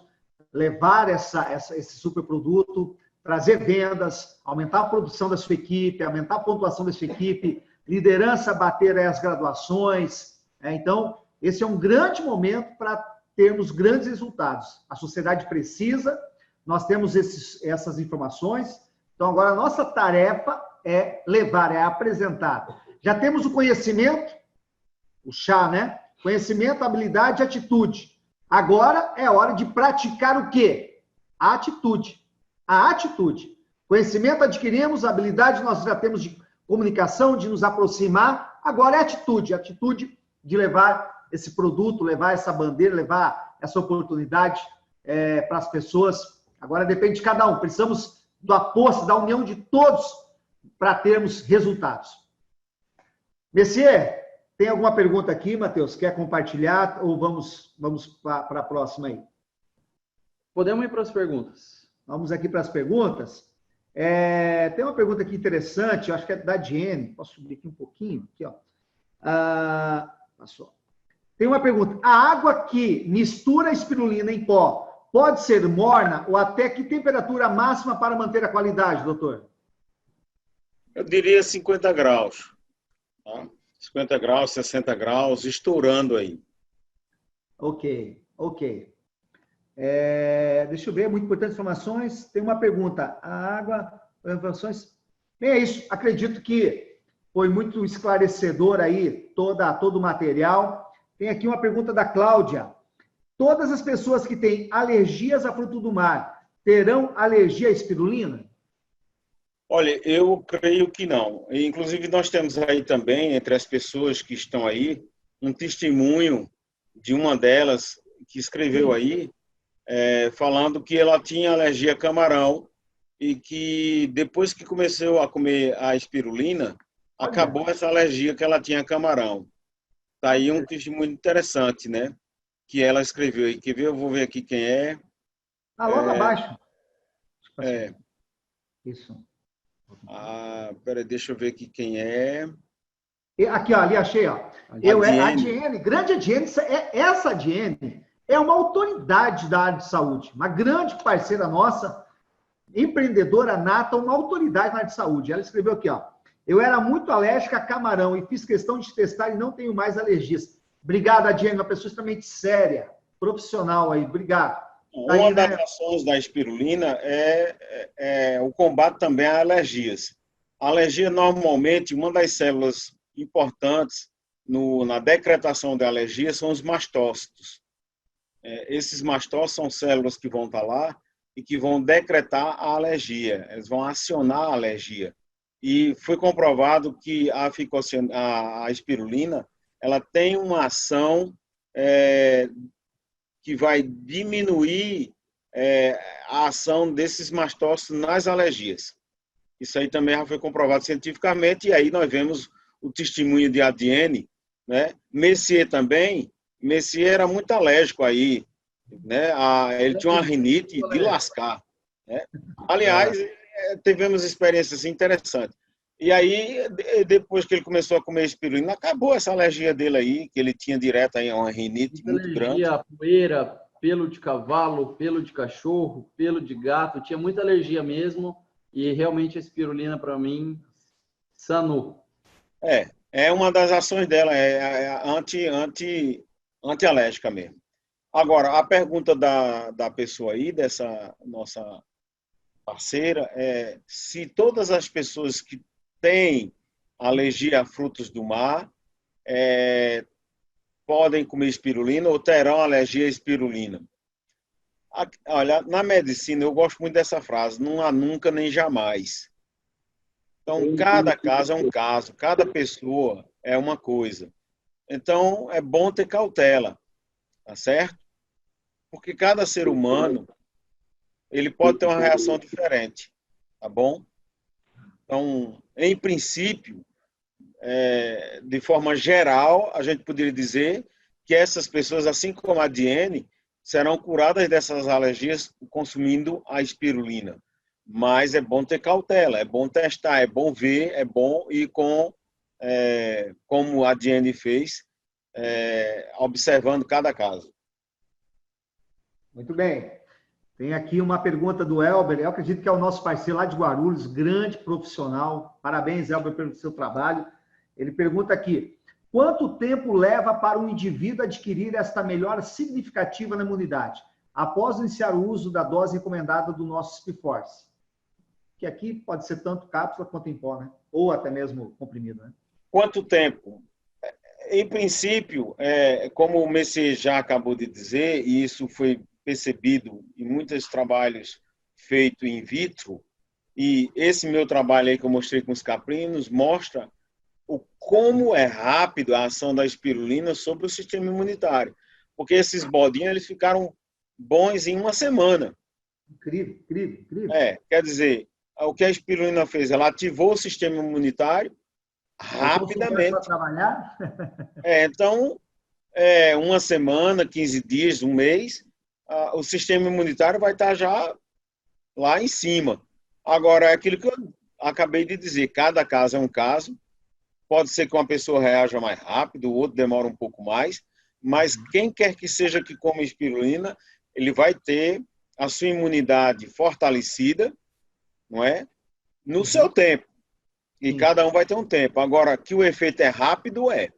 levar esse superproduto, trazer vendas, aumentar a produção da sua equipe, aumentar a pontuação da sua equipe, liderança bater as graduações. Então, esse é um grande momento para termos grandes resultados. A sociedade precisa, nós temos essas informações. Então, agora a nossa tarefa é levar, é apresentar. Já temos o conhecimento, o chá, né? Conhecimento, habilidade e atitude. Agora é hora de praticar o quê? A atitude. A atitude. Conhecimento adquirimos, habilidade nós já temos de comunicação, de nos aproximar. Agora é atitude. Atitude de levar esse produto, levar essa bandeira, levar essa oportunidade para as pessoas. Agora depende de cada um. Precisamos da força, da união de todos para termos resultados. Messier, tem alguma pergunta aqui, Matheus? Quer compartilhar ou vamos para a próxima aí? Podemos ir para as perguntas. Vamos aqui para as perguntas. Tem uma pergunta aqui interessante, eu acho que é da Diene. Posso subir aqui um pouquinho? Aqui, ó. Passou. Tem uma pergunta. A água que mistura a espirulina em pó pode ser morna ou até que temperatura máxima para manter a qualidade, doutor? Eu diria 50 graus. Tá? 50 graus, 60 graus, estourando aí. Ok. Deixa eu ver, muito importante informações. Tem uma pergunta. A água, informações. Bem, é isso. Acredito que foi muito esclarecedor aí todo o material. Tem aqui uma pergunta da Cláudia. Todas as pessoas que têm alergias a fruto do mar terão alergia à espirulina? Olha, eu creio que não. Inclusive, nós temos aí também, entre as pessoas que estão aí, um testemunho de uma delas que escreveu aí falando que ela tinha alergia a camarão e que depois que começou a comer a espirulina, acabou essa alergia que ela tinha a camarão. Tá aí um testemunho interessante, né? Que ela escreveu aí. Quer ver? Eu vou ver aqui quem é. Logo abaixo. É. Isso. Peraí, deixa eu ver aqui quem é. Aqui, ó, ali achei, ó. A Diene, grande Diene, essa Diene é uma autoridade da área de saúde, uma grande parceira nossa, empreendedora nata, uma autoridade na área de saúde. Ela escreveu aqui, ó. Eu era muito alérgica a camarão e fiz questão de testar e não tenho mais alergias. Obrigado, Adiane, uma pessoa extremamente séria, profissional aí. Obrigado. Uma das ações da espirulina é o combate também a alergias. A alergia, normalmente, uma das células importantes na decretação da alergia são os mastócitos. Esses mastócitos são células que vão estar lá e que vão decretar a alergia, eles vão acionar a alergia. E foi comprovado que a espirulina ela tem uma ação que vai diminuir a ação desses mastócitos nas alergias. Isso aí também já foi comprovado cientificamente, e aí nós vemos o testemunho de Adiene, né? Messier também, Messier era muito alérgico aí, né? Ele tinha uma rinite de lascar, né? Aliás, tivemos experiências interessantes. E aí, depois que ele começou a comer espirulina, acabou essa alergia dele aí, que ele tinha direto aí uma rinite muito grande. Alergia, poeira, pelo de cavalo, pelo de cachorro, pelo de gato, tinha muita alergia mesmo, e realmente a espirulina, para mim, sanou. É uma das ações dela, anti-alérgica mesmo. Agora, a pergunta da pessoa aí, dessa nossa parceira, é se todas as pessoas que têm alergia a frutos do mar podem comer espirulina ou terão alergia à espirulina. Olha, na medicina eu gosto muito dessa frase, não há nunca nem jamais. Então, cada caso é um caso, cada pessoa é uma coisa. Então, é bom ter cautela, tá certo? Porque cada ser humano, ele pode ter uma reação diferente, tá bom? Então, em princípio, de forma geral, a gente poderia dizer que essas pessoas, assim como a Diene, serão curadas dessas alergias consumindo a espirulina. Mas é bom ter cautela, é bom testar, é bom ver, é bom ir como a Diene fez, observando cada caso. Muito bem. Tem aqui uma pergunta do Elber. Eu acredito que é o nosso parceiro lá de Guarulhos, grande profissional. Parabéns, Elber, pelo seu trabalho. Ele pergunta aqui: quanto tempo leva para um indivíduo adquirir esta melhora significativa na imunidade, após iniciar o uso da dose recomendada do nosso Spiforce? Que aqui pode ser tanto cápsula quanto em pó, né? Ou até mesmo comprimido, né? Quanto tempo? Em princípio, como o Messier já acabou de dizer, e isso foi percebido em muitos trabalhos feitos in vitro, e esse meu trabalho aí que eu mostrei com os caprinos mostra como é rápido a ação da espirulina sobre o sistema imunitário. Porque esses bodinhos eles ficaram bons em uma semana. Incrível, incrível, incrível. Quer dizer, o que a espirulina fez? Ela ativou o sistema imunitário rapidamente. Para trabalhar? Então, uma semana, 15 dias, um mês, o sistema imunitário vai estar já lá em cima. Agora, é aquilo que eu acabei de dizer, cada caso é um caso. Pode ser que uma pessoa reaja mais rápido, o outro demora um pouco mais, mas quem quer que seja que coma espirulina, ele vai ter a sua imunidade fortalecida, não é? No seu tempo. E cada um vai ter um tempo. Agora, que o efeito é rápido, E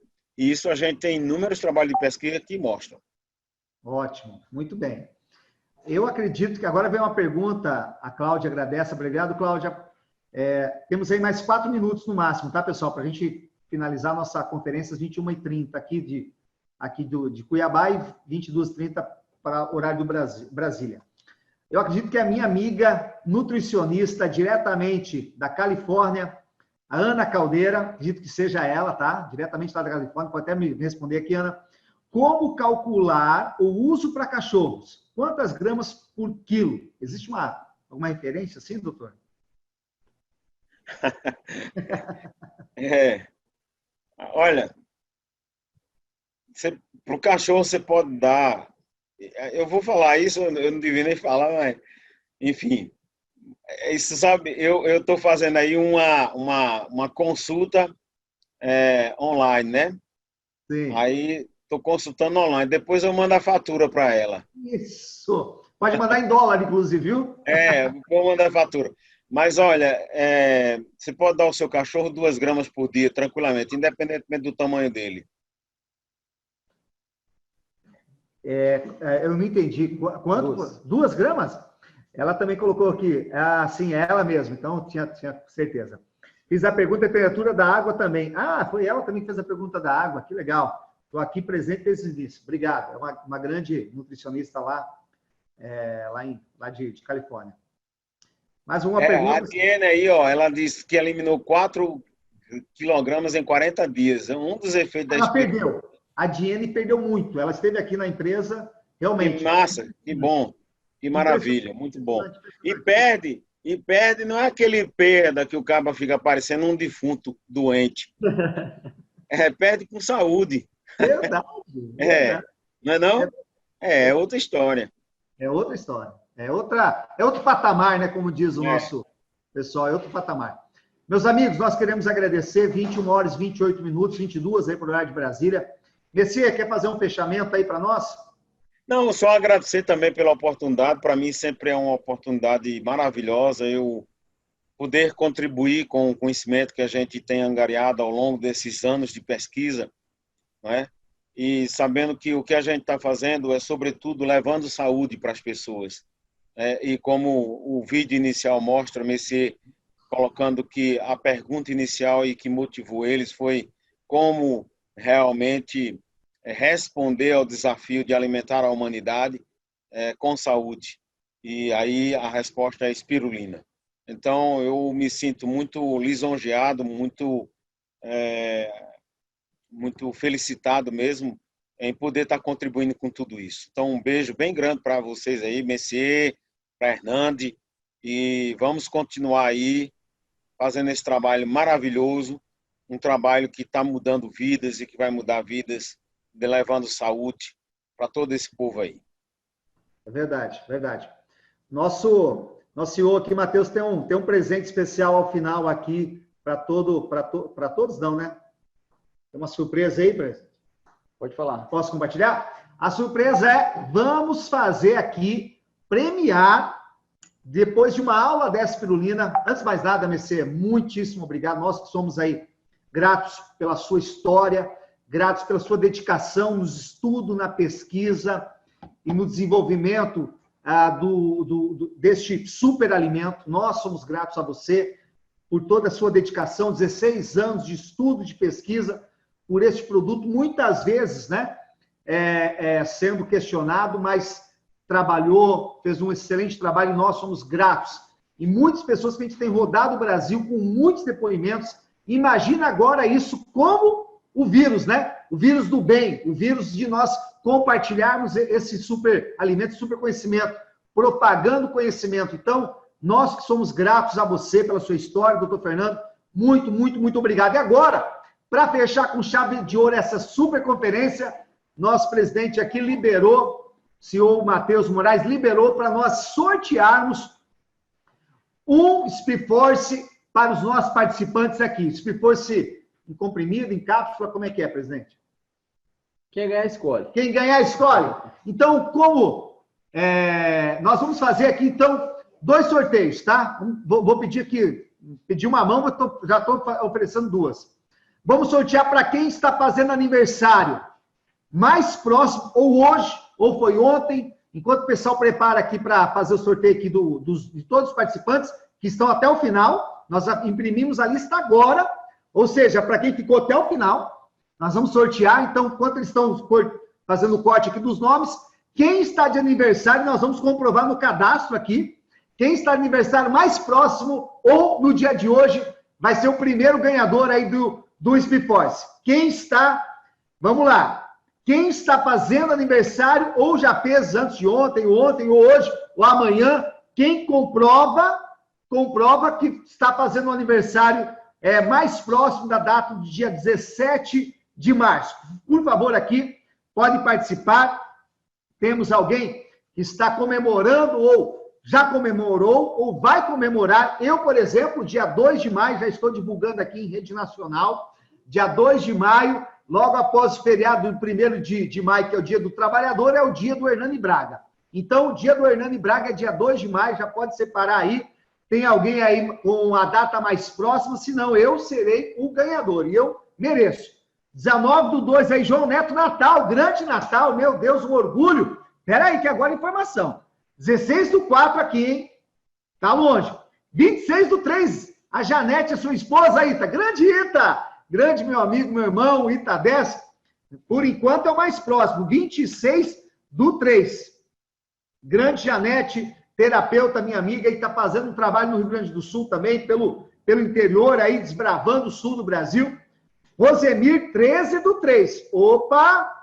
isso a gente tem inúmeros trabalhos de pesquisa que mostram. Ótimo, muito bem. Eu acredito que agora vem uma pergunta, a Cláudia agradece. Obrigado, Cláudia. Temos aí mais 4 minutos no máximo, tá, pessoal? Para a gente finalizar nossa conferência às 21h30 aqui de Cuiabá e 22h30 para o horário do Brasília. Eu acredito que a minha amiga nutricionista diretamente da Califórnia, a Ana Caldeira, acredito que seja ela, tá? Diretamente lá da Califórnia, pode até me responder aqui, Ana. Como calcular o uso para cachorros? quantas gramas por quilo? Existe alguma referência assim, doutor? Olha, para o cachorro você pode dar. Eu vou falar isso, eu não devia nem falar, mas, enfim. Isso, sabe, eu estou fazendo aí uma consulta online, né? Sim. Aí estou consultando online. Depois eu mando a fatura para ela. Isso. Pode mandar em dólar, inclusive, viu? Vou mandar a fatura. Mas olha, você pode dar ao seu cachorro 2 gramas por dia, tranquilamente, independentemente do tamanho dele. Eu não entendi. Quanto? 2 gramas? Ela também colocou aqui. Sim, é ela mesma. Então, tinha certeza. Fiz a pergunta da temperatura da água também. Foi ela também que fez a pergunta da água. Que legal. Estou aqui presente desde isso. Obrigado. É uma grande nutricionista lá de Califórnia. Mais uma pergunta. A Diene aí, ó, ela disse que eliminou 4 quilogramas em 40 dias. É um dos efeitos da Ela perdeu. A Diene perdeu muito. Ela esteve aqui na empresa, realmente. Que massa, que bom, que maravilha, muito bom. E perde, não é aquele perda que o cara fica parecendo um defunto doente. Perde com saúde. Verdade. Não é não? É outra história. É outra história. É outro patamar, né? Como diz o nosso pessoal, é outro patamar. Meus amigos, nós queremos agradecer 21 horas, 28 minutos, 22 aí para o horário de Brasília. Messier, quer fazer um fechamento aí para nós? Não, só agradecer também pela oportunidade. Para mim sempre é uma oportunidade maravilhosa eu poder contribuir com o conhecimento que a gente tem angariado ao longo desses anos de pesquisa, né? E sabendo que o que a gente está fazendo é, sobretudo, levando saúde para as pessoas. E como o vídeo inicial mostra, Messier colocando que a pergunta inicial e que motivou eles foi como realmente responder ao desafio de alimentar a humanidade com saúde. E aí a resposta é espirulina. Então, eu me sinto muito lisonjeado, muito felicitado mesmo em poder estar contribuindo com tudo isso. Então, um beijo bem grande para vocês aí, Messier, para Hernande, e vamos continuar aí fazendo esse trabalho maravilhoso, um trabalho que está mudando vidas e que vai mudar vidas, levando saúde para todo esse povo aí. É verdade, verdade. Nosso CEO aqui, Matheus, tem um presente especial ao final aqui para todos não, né? Tem uma surpresa aí, presidente? Pode falar. Posso compartilhar? A surpresa vamos fazer aqui, premiar, depois de uma aula dessa espirulina. Antes de mais nada, Messier, muitíssimo obrigado. Nós que somos aí gratos pela sua história, gratos pela sua dedicação no estudo, na pesquisa e no desenvolvimento deste superalimento. Nós somos gratos a você por toda a sua dedicação, 16 anos de estudo, de pesquisa, por este produto, muitas vezes, né, sendo questionado, mas trabalhou, fez um excelente trabalho e nós somos gratos. E muitas pessoas que a gente tem rodado o Brasil com muitos depoimentos. Imagina agora isso como o vírus, né? O vírus do bem, o vírus de nós compartilharmos esse super alimento, super conhecimento, propagando conhecimento. Então, nós que somos gratos a você pela sua história, doutor Fernando, muito, muito, muito obrigado. E agora, para fechar com chave de ouro essa super conferência, nosso presidente aqui liberou, o senhor Matheus Moraes liberou para nós sortearmos um SpeedForce para os nossos participantes aqui. SpeedForce em comprimido, em cápsula, como é que é, presidente? Quem ganhar, escolhe. Quem ganhar, escolhe. Então, como nós vamos fazer aqui, então, 2 sorteios, tá? Vou pedir aqui, pedir uma mão, mas já estou oferecendo 2. Vamos sortear para quem está fazendo aniversário mais próximo, ou hoje, ou foi ontem, enquanto o pessoal prepara aqui para fazer o sorteio aqui de todos os participantes, que estão até o final. Nós imprimimos a lista agora, ou seja, para quem ficou até o final, nós vamos sortear. Então, enquanto eles estão fazendo o corte aqui dos nomes, quem está de aniversário, nós vamos comprovar no cadastro aqui. Quem está de aniversário mais próximo, ou no dia de hoje, vai ser o primeiro ganhador aí do SpeedForce. Quem está... Vamos lá. Quem está fazendo aniversário, ou já fez antes de ontem, ou hoje, ou amanhã, quem comprova que está fazendo um aniversário mais próximo da data do dia 17 de março. Por favor, aqui, pode participar. Temos alguém que está comemorando, ou já comemorou, ou vai comemorar. Eu, por exemplo, dia 2 de maio, já estou divulgando aqui em rede nacional, dia 2 de maio, logo após o feriado do 1º de maio, que é o dia do trabalhador, é o dia do Hernani Braga. Então, o dia do Hernani Braga é dia 2 de maio, já pode separar aí. Tem alguém aí com a data mais próxima, senão eu serei o ganhador, e eu mereço. 19/2 aí, João Neto, Natal, grande Natal, meu Deus, um orgulho. Espera aí, que agora é informação. 16/4 aqui, hein? Tá longe. 26/3, a Janete, a sua esposa, Ita. Grande Ita! Grande meu amigo, meu irmão, Ita 10. Por enquanto é o mais próximo. 26/3. Grande Janete, terapeuta, minha amiga, e está fazendo um trabalho no Rio Grande do Sul também, pelo interior, aí, desbravando o sul do Brasil. Rosemir, 13/3. Opa!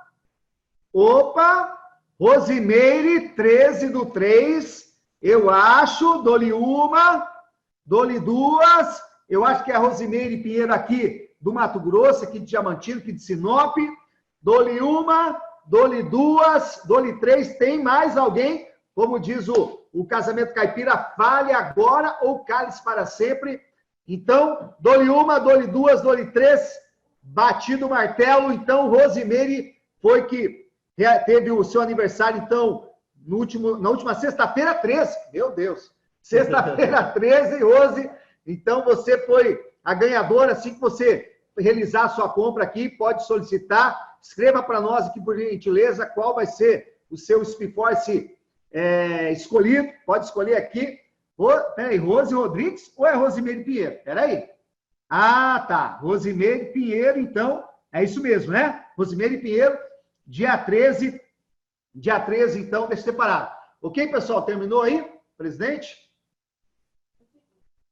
Rosimeire, 13/3. Eu acho, dou-lhe uma, dou-lhe duas. Eu acho que é a Rosimeire Pinheiro aqui do Mato Grosso, aqui de Diamantino, aqui de Sinop. Dou-lhe uma, dou-lhe duas, dou-lhe três. Tem mais alguém? Como diz o casamento caipira, fale agora ou cale-se para sempre. Então, dou-lhe uma, dou-lhe duas, dou-lhe três. Batido o martelo. Então, Rosimeire foi que teve o seu aniversário, então, na última sexta-feira, 13. Meu Deus. Sexta-feira, 13, Rose. Então, você foi a ganhadora. Assim que você realizar a sua compra aqui, pode solicitar. Escreva para nós aqui, por gentileza, qual vai ser o seu Speedforce escolhido. Pode escolher aqui. Peraí, Rose Rodrigues ou é Rosimeire Pinheiro? Peraí. Ah, tá. Rosimeire Pinheiro, então, é isso mesmo, né? Rosimeire Pinheiro, dia 13, então, deixa separado. Ok, pessoal? Terminou aí, presidente?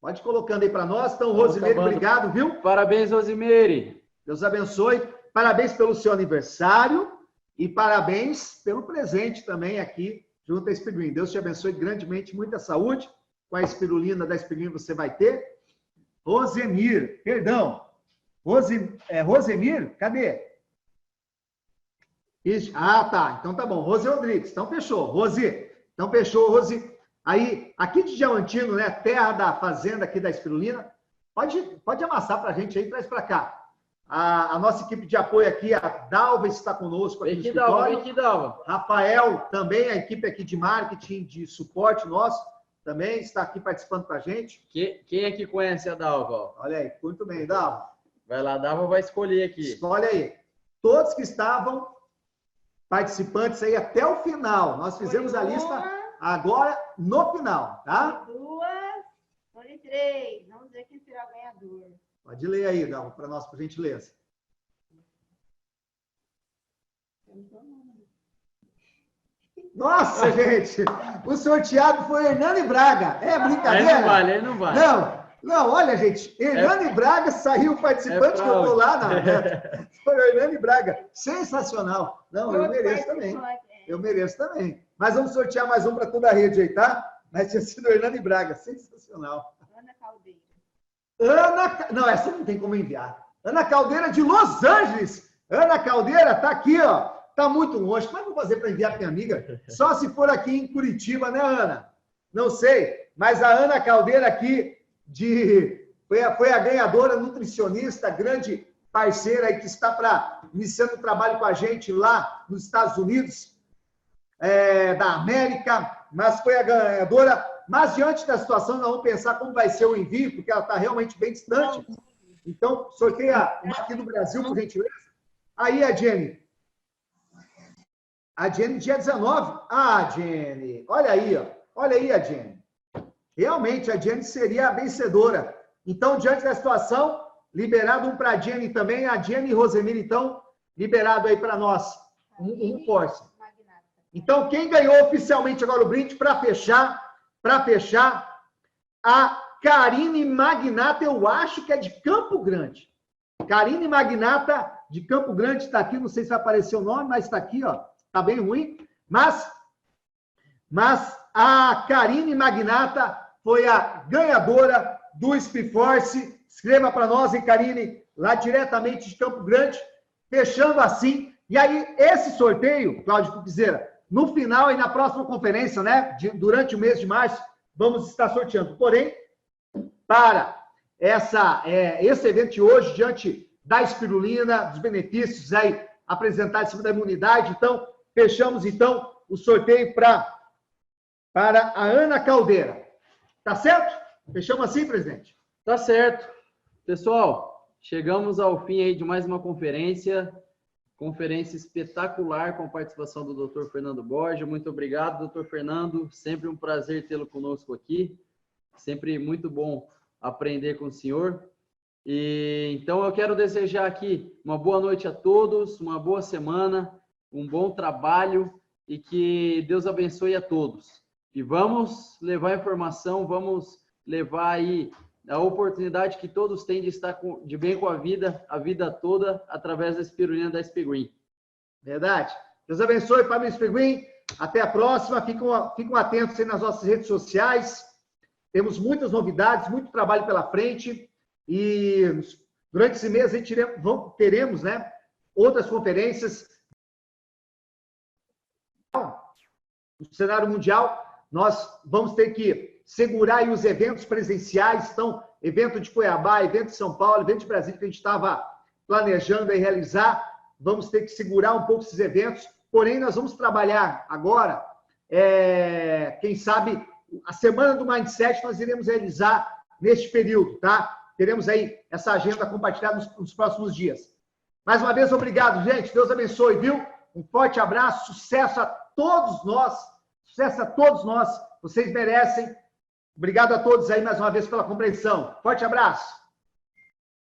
Pode ir colocando aí para nós. Então, Rosimeire, obrigado, viu? Parabéns, Rosimeire. Deus abençoe. Parabéns pelo seu aniversário e parabéns pelo presente também aqui junto à Speedwin. Deus te abençoe grandemente, muita saúde. Com a espirulina da Speedwin você vai ter. Rosemir, perdão. Rosemir, cadê? Ah, tá. Então tá bom. Rose Rodrigues. Então fechou. Rose. Então fechou, Rose. Aí, aqui de Diamantino, né? Terra da fazenda aqui da espirulina. Pode amassar pra gente aí, traz pra cá. A nossa equipe de apoio aqui, a Dalva está conosco aqui no escritório. Vem aqui, Dalva. Rafael, também, a equipe aqui de marketing, de suporte nosso, também está aqui participando com a gente. Quem aqui conhece a Dalva? Olha aí, muito bem, Dalva. Vai lá, Dalva vai escolher aqui. Escolhe aí. Todos que estavam participantes aí até o final. Nós fizemos a lista agora no final, tá? Duas, foi três. Vamos ver quem será o ganhador. Pode ler aí, Dalva, para nós, por gentileza. Nossa, gente! O sorteado foi Hernani Braga. É brincadeira? Aí não vale. Não, olha, gente. Hernani Braga saiu participante que eu tô lá na meta. Foi o Hernani Braga. Sensacional. Não, eu mereço também. Eu mereço também. Mas vamos sortear mais um para toda a rede aí, tá? Mas tinha sido o Hernani Braga. Sensacional. Ana Caldeira. Não, essa não tem como enviar. Ana Caldeira de Los Angeles. Ana Caldeira tá aqui, ó. Tá muito longe. Como é que eu vou fazer para enviar para minha amiga? Só se for aqui em Curitiba, né, Ana? Não sei. Mas a Ana Caldeira aqui foi a ganhadora nutricionista, grande parceira aí que está iniciando o trabalho com a gente lá nos Estados Unidos da América, mas foi a ganhadora. Mas diante da situação, nós vamos pensar como vai ser o envio, porque ela está realmente bem distante. Então, sorteia uma aqui no Brasil, por gentileza. Aí, a Jenny. A Jenny, dia 19. Ah, Jenny. Olha aí, ó. Olha aí a Jenny. Realmente, a Jenny seria a vencedora. Então, diante da situação, liberado um para a Jenny também. A Jenny e Rosemir, então, liberado aí para nós. Um Porsche. Então, quem ganhou oficialmente agora o brinde, para fechar, a Karine Magnata, eu acho que é de Campo Grande. Karine Magnata, de Campo Grande está aqui, não sei se vai aparecer o nome, mas está aqui, ó, está bem ruim. Mas a Karine Magnata foi a ganhadora do Speedforce. Escreva para nós, hein, Karine, lá diretamente de Campo Grande, fechando assim. E aí, esse sorteio, Cláudio Cupizeira, no final e na próxima conferência, né, durante o mês de março, vamos estar sorteando. Porém, para esse evento de hoje, diante da espirulina, dos benefícios aí apresentados em cima da imunidade, então, fechamos, então, o sorteio para a Ana Caldeira. Tá certo? Fechamos assim, presidente? Tá certo. Pessoal, chegamos ao fim aí de mais uma conferência espetacular com a participação do Dr. Fernando Borges. Muito obrigado, Dr. Fernando. Sempre um prazer tê-lo conosco aqui. Sempre muito bom aprender com o senhor. E então eu quero desejar aqui uma boa noite a todos, uma boa semana, um bom trabalho e que Deus abençoe a todos. E vamos levar informação, vamos levar aí a oportunidade que todos têm de estar de bem com a vida toda, através da espirulina da Speedgreen. Verdade. Deus abençoe, família Speedgreen. Até a próxima. Ficam atentos aí nas nossas redes sociais. Temos muitas novidades, muito trabalho pela frente. E durante esse mês teremos, né, outras conferências. No cenário mundial, nós vamos ter que segurar aí os eventos presenciais, então, evento de Cuiabá, evento de São Paulo, evento de Brasília, que a gente estava planejando aí realizar, vamos ter que segurar um pouco esses eventos, porém, nós vamos trabalhar agora, quem sabe, a Semana do Mindset nós iremos realizar neste período, tá? Teremos aí essa agenda compartilhada nos próximos dias. Mais uma vez, obrigado, gente, Deus abençoe, viu? Um forte abraço, sucesso a todos nós, vocês merecem. Obrigado a todos aí mais uma vez pela compreensão. Forte abraço.